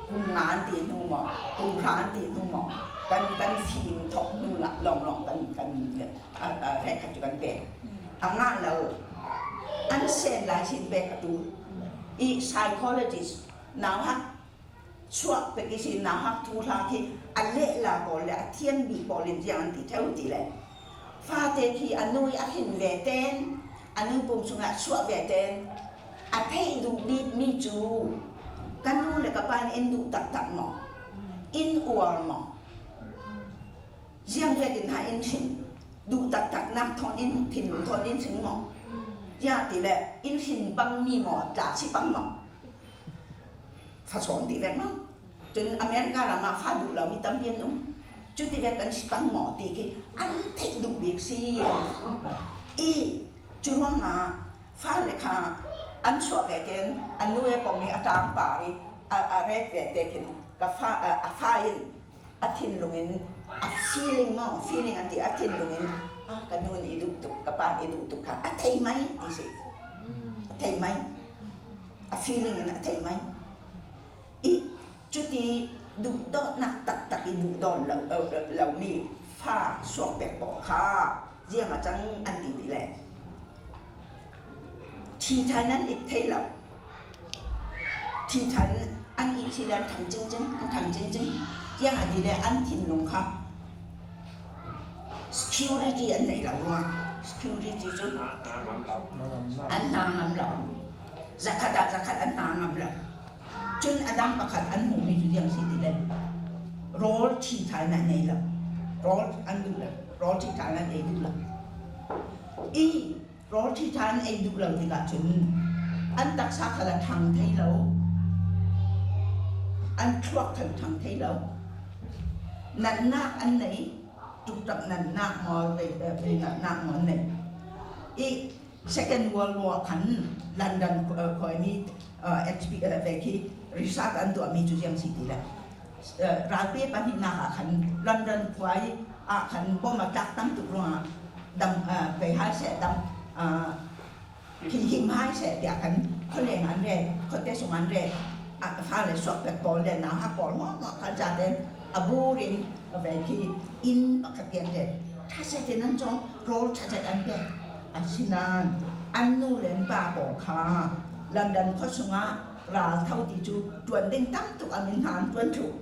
กุงานตีนุ่มหมอกุงร้านตีนุ่มหมอกันฟิล์มทอกนู่นละลองกันแค่ขัดจุกันแบบอันนั้นเราอันเซนหลายชิ้นแบบดูอี psychologist นาวฮักช่วงเป็นกิจนาวฮักทุลาที่อันเละลาบอลและเทียนบีบอลเลียนตีเท่าตีเลยฟ้าเตที่อันนู้นอันเห็นแหวนเต้นอันนู้นปุ่มสุนัขช่วยแหวนเต้นอันเทดูดีมีจูกันนู้นเลยกับปานเอ็นดูตักหมออินอวลหมอยังแหวนหาอินชินดูตักนักทอนอินถิ่นทอนอินถึงหมอยากตีแหละอินชินบังมีหมอจ่าชิบังหมอฝาสอนตีแหละมั้งจนอเมริกาเรามาฟ้าดูเรามีตั้งเพียนนู้นจุดที่แบบกันตั้งหมอตีกี่อันเทคดูบิ๊กซีอีจุดว่ามาฟ้าเลยค่ะอันสวดแบบเดินอันนู้นผมมีอาจารย์ป่าอีอะไรแบบเดินกับฟ้าอินอาทิตย์ลงอินfeeling มั้ง feeling อันที่อาทิตย์ลงอินกันนู้นอีดูตุกกับปานอีดูตุกค่ะอาทิตย์ไหมดิสิอาทิตย์ไหมfeeling อันอาทิตย์ไหมอีจุดที่ดูดอนักตักอีดูดอนเรามีฟ้าสวบแบบบอกค่ะเยี่ยมอาจารย์อันดีแหละทีท่านั้นอีกเท่าเราทีท่านอันอีกทีนั้นทำจริงยังอันดีเลยอันทิ้งลงค่ะ security อันไหนเราว่า security จุดอันนางนำเราzakatอันนางนำเราจนอดัมประคัดอันหมูมีจุดยังสิดีเลยรอลที่ท่านนั้นเองละรอลอันดูละรอลที่ท่านนั้นเองดูละอีรอที่ท่านเองดูเราที่กัดจนอันตักซักละทางไทยเราอันควักทางไทยเรานันนักอันไหนจุดตักนันนักมอไปนันนักมอไหน อี Second World War ขันลอนดอนคอยมีHP ไปที่รีซาร์อันตัวมีจุดยังสิทีแหละราเปียปันหินาขันลอนดอนคอยขันบ่มาจักตั้งตุกรัวดำไปหายเสดำหิมหายเสดเดียขันเขาเรียนอันเรเขาเตะสงอันเรฟ้าเลยสอบแบบบอลเลยนะฮะบอลงอขันจ่าเด่นบูรินไปที่อินขัดเกียนเด่นถ้าเสด็จนั้นจงโรลชัดอันเด่นอันชินานอันนู้นเล่นบาบอกค่ะลอนดอนเขาสงราเท่าที่จูจวนเด้งตั้งตุกอันมินหานจวนถูก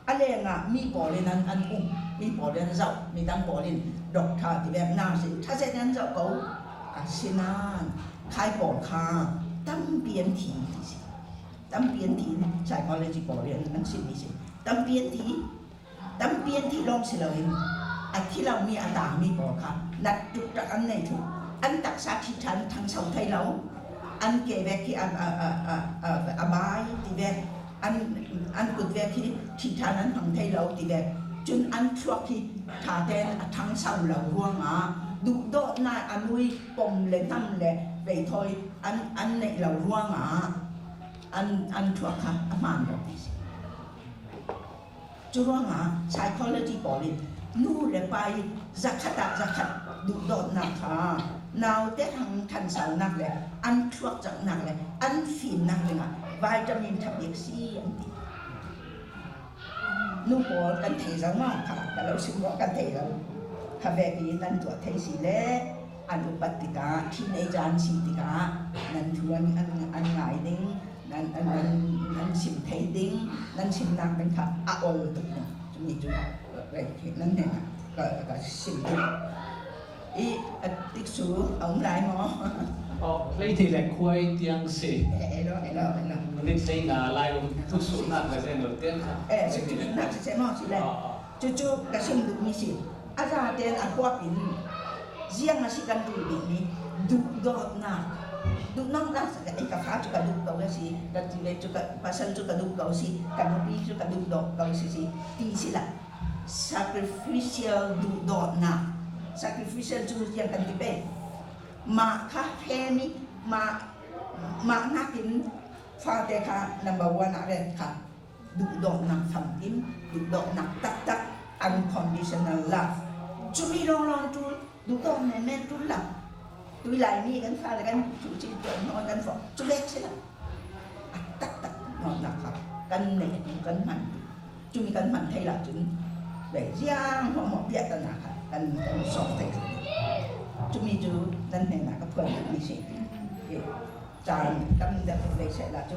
อะไรอ่ะมีบอลนั้นอันอุ้มมีบอลนั้นเจ้ามีตั้งบอลดอกทาที่แบบน่าสิถ้าเสด็จนั้นเจ้าเขาอันชินานใครบอกค่ะตั้งเปลี่ยนทีตั้งเปลี่ยนทีใช่ก็เลยจีบอลนั้นสิมีสิตั้งเปลี่ยนทีลองสิเลยอันที่เรามีอันต่างมีบอกค่ะนัดจุดอันไหนถูกอันตักษาทิชันทางชาวไทยเราอันเกแบกที่อันบายที่แบกอันกุดแบกที่ทิชันนั้นทางไทยเราที่แบกจนอันช่วงที่ท่าแดนทางชาวเราห่วงดูโดดหน้าอันลุยปมเลยน้ำเลยไปถอยอันในเราห่วงอันช่วงค่ะอันมันแบบนี้จุดว่าpsychology บอลินนู่นเลยไปจักขัดดูโดดหนักค่ะนาวเต้ทางทันเสาหนักเลยอันช่วงจากหนักเลยอันฟินหนักเลยวิตามินทับเด็กซี่อันนี้นู่นบอลกันเทจังมากค่ะแต่เราซึ่งว่ากันเทเราถ้าแบบนี้นั่นตัวเทสิเล่อันอุปติกาที่ในจานสิติกานั่นทวนอันไหนดิ้งนั่นสิมไทยดิ้งนั่นสิมนักเป็นค่ะอ่ะโอ้ตุกเนี่ยจะมีจุดอะไรนั่นเนี่ยก็สิมอีติ๊กสูเอาไหนหมอlấy thì lại quay tiếng gì đó nên xây là lại thuốc số nặng là sẽ nổi tiếng sự nặng sẽ nói gì đây chú cái sinh được mi xịt ra tiền ăn qua pin riêng là sĩ căn đủ bị mi đủ đọt nặng đủ nặng ra sẽ cái cà phá chú cả đủ cầu cái gì cái gì đấy chú cả passion chú cả đủ cầu gì cả đủ pi chú cả đủ đọt cầu gì thì xí là sacrificial đủ đọt nặng sacrificial chú riêng căn tí bê mà khá khe mi mà nát kín pha tê khá number one ở đây khá đủ đọt nặng phẩm kín đủ đọt nặng tắc unconditional love chú mi long chú đủ đọt này men chú love tôi lại miกันpha làกันchú chỉ tưởng nóiกันphỏ chú lết thế là tắc nói nặng kháกันnàyกันmạnh chú miกันmạnh thay là chú để riêng họ một việc là kháกันsọt thế chúng mình chú dân này là các phần mình sẽ tràn tâm đặt về sẽ là chú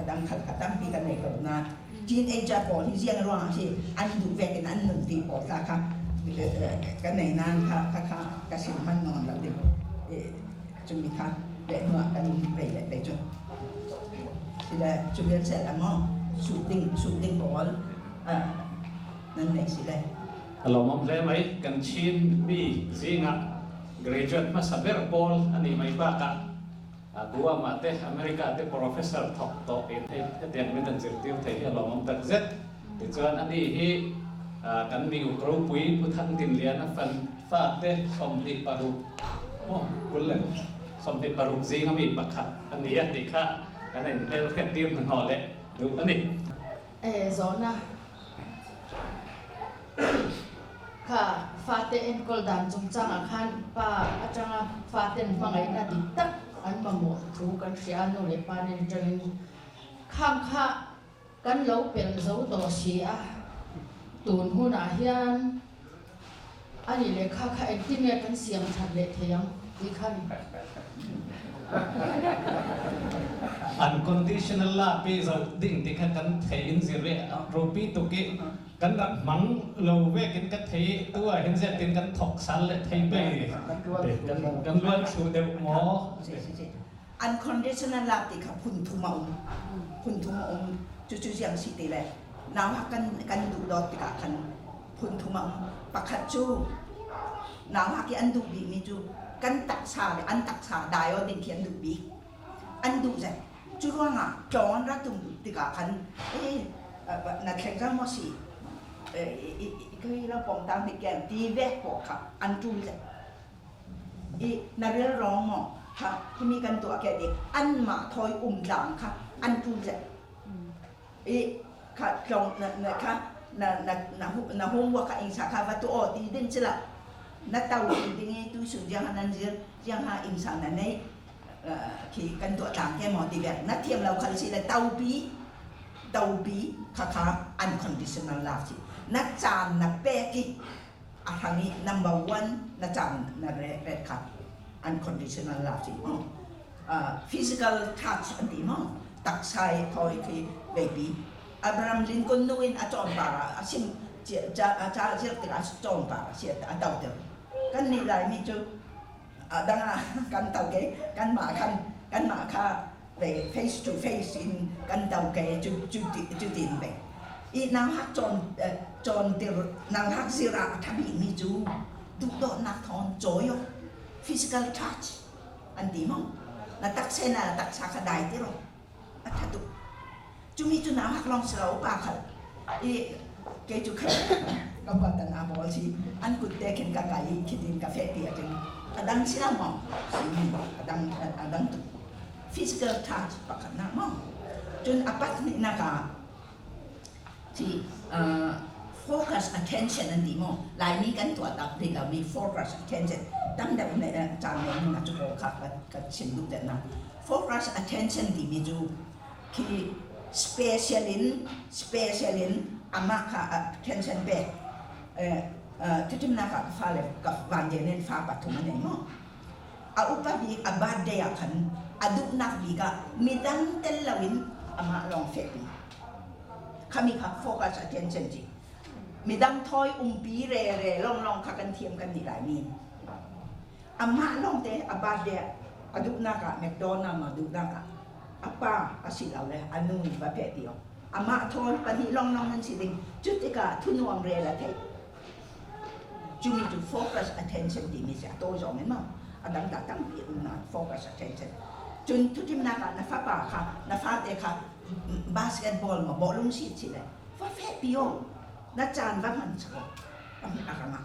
đang khẩn khẩn tâm đi cái này cũng là trên anh cha bỏ thì riêng rồi thì anh đủ về cái anh đừng thì bỏ ra khác cái này nan khác cái sự man ngon là được chúng mình khác để mà anh về lại để cho thì là chúng mình sẽ là ngon shooting bỏ nên này sẽ đâyเรามองได้ไหมกันชินบีซิงะ graduate มาสับเบอร์บอลอันนี้ไม่บ้ากันตัวมาเตะอเมริกาเตะ professor ท็อปโตเอ็นเอ็นไม่ตันจิตติวเทียเรามองตัดเจ็ดแต่ส่วนอันนี้ที่กันมีอุปกรณ์ปุ๋ยพุทธันตินเลียนฟันฟาเตะสมติปารุโอ้คุณเลยสมติปารุซิงะมีปักขัดอันนี้อันนี้ค่ะกันนี้เรื่องแค่ตีมห่อเลยดูอันนี้ซอนะค่ะฟาเตนกอลดันจงจังอาคารป้าอาจารย์ฟาเตนฟังไอ้นาดิตักอันมาหมดรู้กันเสียโน่เลยปานินจังข้างข้ากันเล่าเป็นเจ้าตัวเสียตูนหัวหน้าเฮียนอันนี้เลยข้าเอ็นที่เนี่ยกันเสียงชัดเลยเทียงดีขั้นunconditional love พี่จะดิ่งที่กันเทอินสิเร่รูปีตุกิกันรักมังเราเวกินกันเทตัวเห็นเสร็จตินกันถกสันเลยเทไปกันล้วนสู่เดียวหมอ unconditional love ที่เขาพุ่นทุ่มองจู่ๆอย่างสิติเลยน้ำหักกันดูดอติกะกันพุ่นทุ่มองปักขัดจู่น้ำหักที่อันดูบีมีจู่กันตักชาเลยอันตักชาได้ว่าเป็นเขียนดูบีอันดูใจจู่ว่าง่ะจอนรักตุ่มติกะกันนักแข่งกันมอสีก็เราปองตามติแกมตีแวกปอกค่ะอันจู่ใจ อีนาเรื่องร้องหมอค่ะที่มีกันตัวแก่เด็กอันมาทอยหลังค่ะอันพูดจะอีค่ะลองนะคะna homework ka ing sa ka to o ti din sila na tawag din ito so diyan hanan diyan ha ing sa nanay ki kan to tang ke mo ti ber na tiam law kal sila tawbi kaka unconditional love si na chan na peki ahangi number 1 na chan na red cup unconditional love si physical touch anti mo taksay toy ki baby Abraham Lincoln nuin a chọn para a sim cha chiếc từ a chọn para chiếc a tàu từ căn này lại mi chú đang căn tàu cái căn mã kha về face to face in căn tàu cái chú tiền về ít nào hát chọn từ nào hát zira tham bị mi chú đúc độ nát thon chối yo physical touch anh tìm không là tắc xe là tắc xa cả đại thế rồi à thật đúng Cumi tu nak long serau pakal, ke tu kan kampatan abol si, an kutte ken kakai kitin kafe pia ken, adang sila mo, adang tu, physical touch pakal nak mo, jun apat ni naka, si focus attention nanti mo, lain ni kan tuat tak dia mi focus attention, tam dah ni jangan ni nak cukup kat sinduk dan nak, focus attention di miju ki specialin ama ka attention be tutim na ka fale ka vanjenen fa patuman ne mo a upabi abade yakan aduk nak biga midang telawin ama long fepi kami ka focus attention ji midang toy umpi re long ka kan thiam kan ni lai mi ama long te abade aduk na ka McDonald ma aduk na ka apa asil awle anu ba pe tio ama thon pani long nan siling jutika thunuam re la the you need to focus attention di mi sa to zo men ma adang ta tang pi na focus attention chun thutim na ka na fa pa kha na fa te kha basketball ma bolung si le fa fe pio na chan ba man sa am akama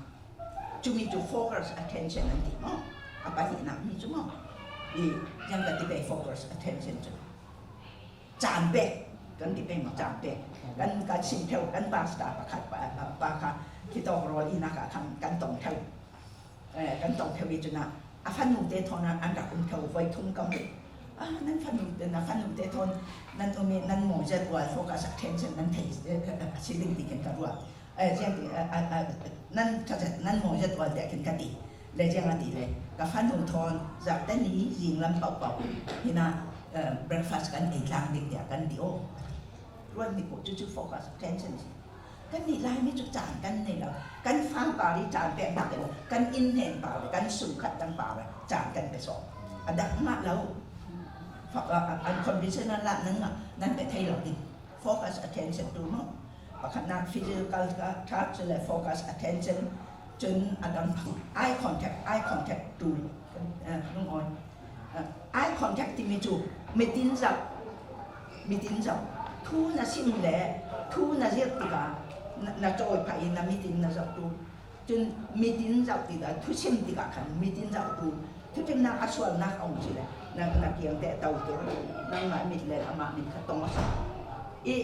you need to focus attention anti mo apa hi na mi chu mo yang ka ti be focus attentionจานเบกกันที่เป็นจานเบกกันการชิมเทวกันบาสตาประคัดปาค่ะที่ต้องรออีนักกันต้องเทวกันต้องเทวิจนะฟันนุ่มเตทอนะอันดับอุ้มเทวไว้ทุ่มกำลังนั่นฟันนุ่มเตนะฟันนุ่มเตทอนนั่นตัวมีนั่นหมอจะตัวโฟกัสเทนชั่นนั่นเทสชิลิงติกันกันว่าเจ้าที่นั่นจะนั่นหมอจะตัวเด็กกันกันดีเลยเจ้ากันดีเลยกับฟันนุ่มทอนจากแต่นี้ยิงลำเป่าๆที่น่ะbreakfast kan lang dik dia kan dio ruan ni ko chu focus attention kan ni lai mi chu chan kan nei la kan fang pa ri chan pe dak kan in hen pa kan su khat tang pa chan kan pe so adak ma lo unconditional la nan pe thai lo ni focus attention tu mo pakhat na physical touch le focus attention jun adam eye contact tu nong on eye contact ti mi chu mi tin zau thu na sim le thu na riek ti ka na choi phai na mi tin na zau tu chun mi tin zau ti da thu sim ti ka khan mi tin zau tu thu tim na aswal na ong chi le na kiang te tau tu na ma mi le ama mi ka tong sa e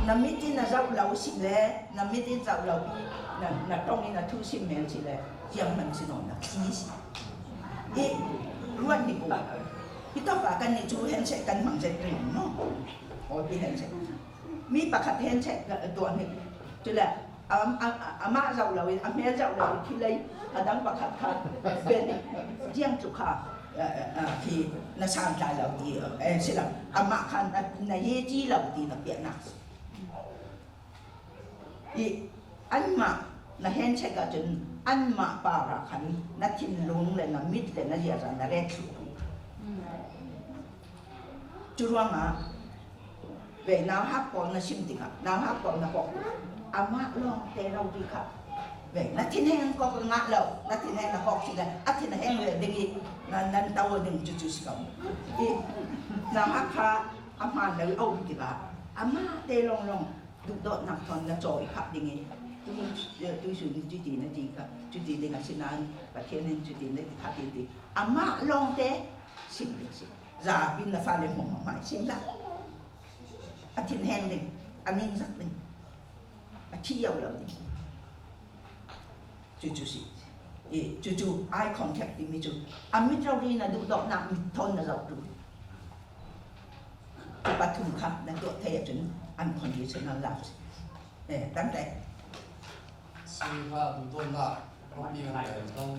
na mi tin na zau lau si le na mi tin zau lau bi na tong ni na thu sim men chi le yang man si no na ki si e ruan ni ko kita bahkan ni cu handshake kan mang jet ring no oh pi handshake mi pakhat handshakeตัวนี่จุละอาม่าเจ้าเราอาแม่เจ้าเราที่เลยดังpakhatค่ะเป็นเจียงจุค่ะที่นาชานใจเราดีสิล่ะอาม่าคันนาเยจีเราดีนะเปียนักอีอันมานาhandshakeก็จนอันมาปาระคันนาทินลุงเลยนามิดเลยนาเยานาเรศจุรวงอ่ะเวน้ำฮักปองน่ะชิมติค่ะน้ำฮักปองน่ะบอกอามาลองเตเราดีค่ะเวนัดที่แห้งก็งะเรานัดที่แห้งน่ะบอกสิเลยอัดที่แห้งเลยดึงอีนั่นตัวดึงจุดๆสิเขาอีน้ำฮักค่ะอามาเลยเอาดีค่ะอามาเตลองดุดดนักทอนน่ะจอยค่ะดึงอี tôi sử dụng chuyện này gì cả chuyện gì để ngài xin anh và thiên nhiên chuyện gì để phát triển đi mà long thế xin được xin giả bin là pha lên một mãi xin ra thiên hen đi anh ninh rất đi chi yêu lắm đi chú eye contact đi mi chú anh trâu đi là đủ đọc nặng thôn là giàu đủ cái bắt thùng khắp là tụi thầy chúng unconditional loveตั้งแต่ Siva dudonna robi ngai tong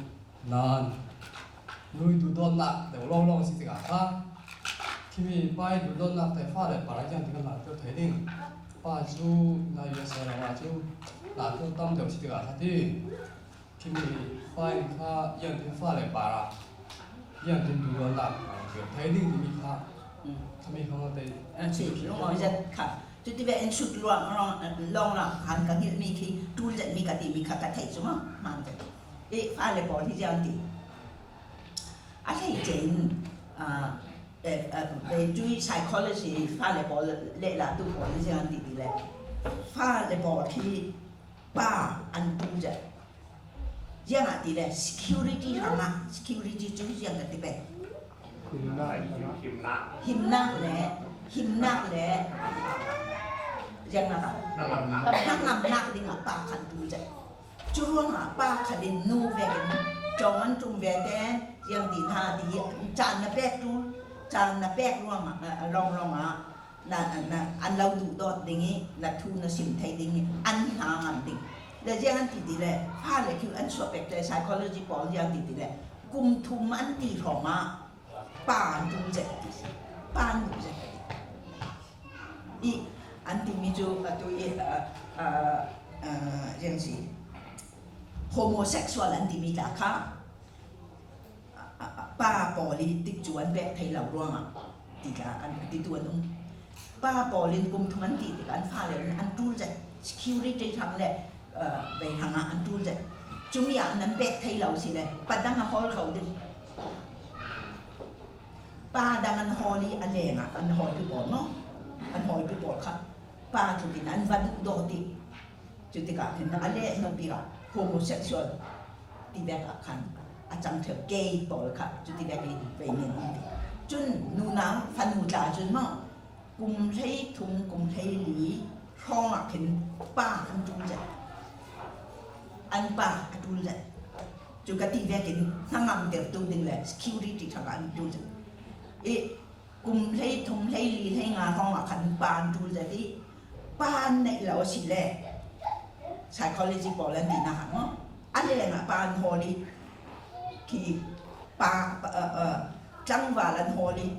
nan lui dudonna de long long si tiga ka kimi pai dudonna te fa le para jan tiga na to theding pa ju na yo sa la ju na to tam de si tiga thati kimi pai kha yan te fa le para yan te dudonna ke theding mi kha kami khang te chỉ lúc nói dân khả chú tí về anh sụt long là hắn cả hiện mi khi tu dạy mi cả tỷ mi khả cả thầy xuống mà thế pha lại bỏ thì giao tỷ anh thấy chuyện về chú psychology pha lại bỏ lệ là tu bỏ thì giao tỷ lệ pha lại bỏ thì ba anh tu dạy giao tỷ lệ security hàng à security chú giao tỷ lệ him nak le yang nak ding apa kan tu je churuang apa kadin nu ve chong an tung ve te yang din ha di chan na pek ruang long na an lau du dot dingi la thu na sim thai dingi an ha ngan ding le yang an ti le pha le kyu an so pek te psychology pol yang ti le kum thum an ti thoma pan tu je pan tu je anti mijo atau yang si homosexual anti mita ka pa politik cuan bek thai lau ruang tiga an ti tuan pa polin kum thuman ti an pha le an tu je security thang le về hàng an tu je chúng ya nan bek thai lau si le padang ha hol khau din pa dangan holi alenga an hol pi bo no an hol pi bo kha pa chu tin an van do ti chu ti ka tin ale no pi ga homosexual ti be ka khan a chang the gay bo kha chu ti be ni ve ni chun nu na fan hu ta chun ma kum thei thum kum thei li khong a khin pa an tu ja an pa a tu ja chu ka ti ve kin nangam te tu ding le security thang an tu ja cùng thấy thùng thấy lì thấy ngà không mà khẩn bàn tu giờ đi bàn này là gì lệ psychology bỏ lên đi nào nó anh đây là bàn hồ đi thì ba trăng và lần hồ đi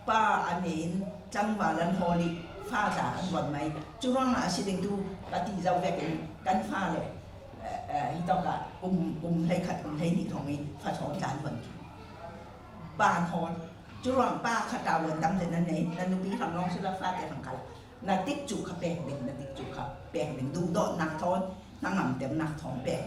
ba anh ấy trăng và lần hồ đi pha giả anh vận máy chú rong là sự tình tu là tỷ giàu về cái căn pha này hi tao cả cùng thấy khẩn cùng thấy nhị thằng ấy pha chọn chán vận bàn hồ chú rong ba khát đào vận tâm thế này là nụ bí thằng long sẽ là pha cái thằng cả là tích trụ khắp bèn mình là tích trụ khắp bèn mình đủ độ nặng thon năng nằm tiệm nặng thon bèn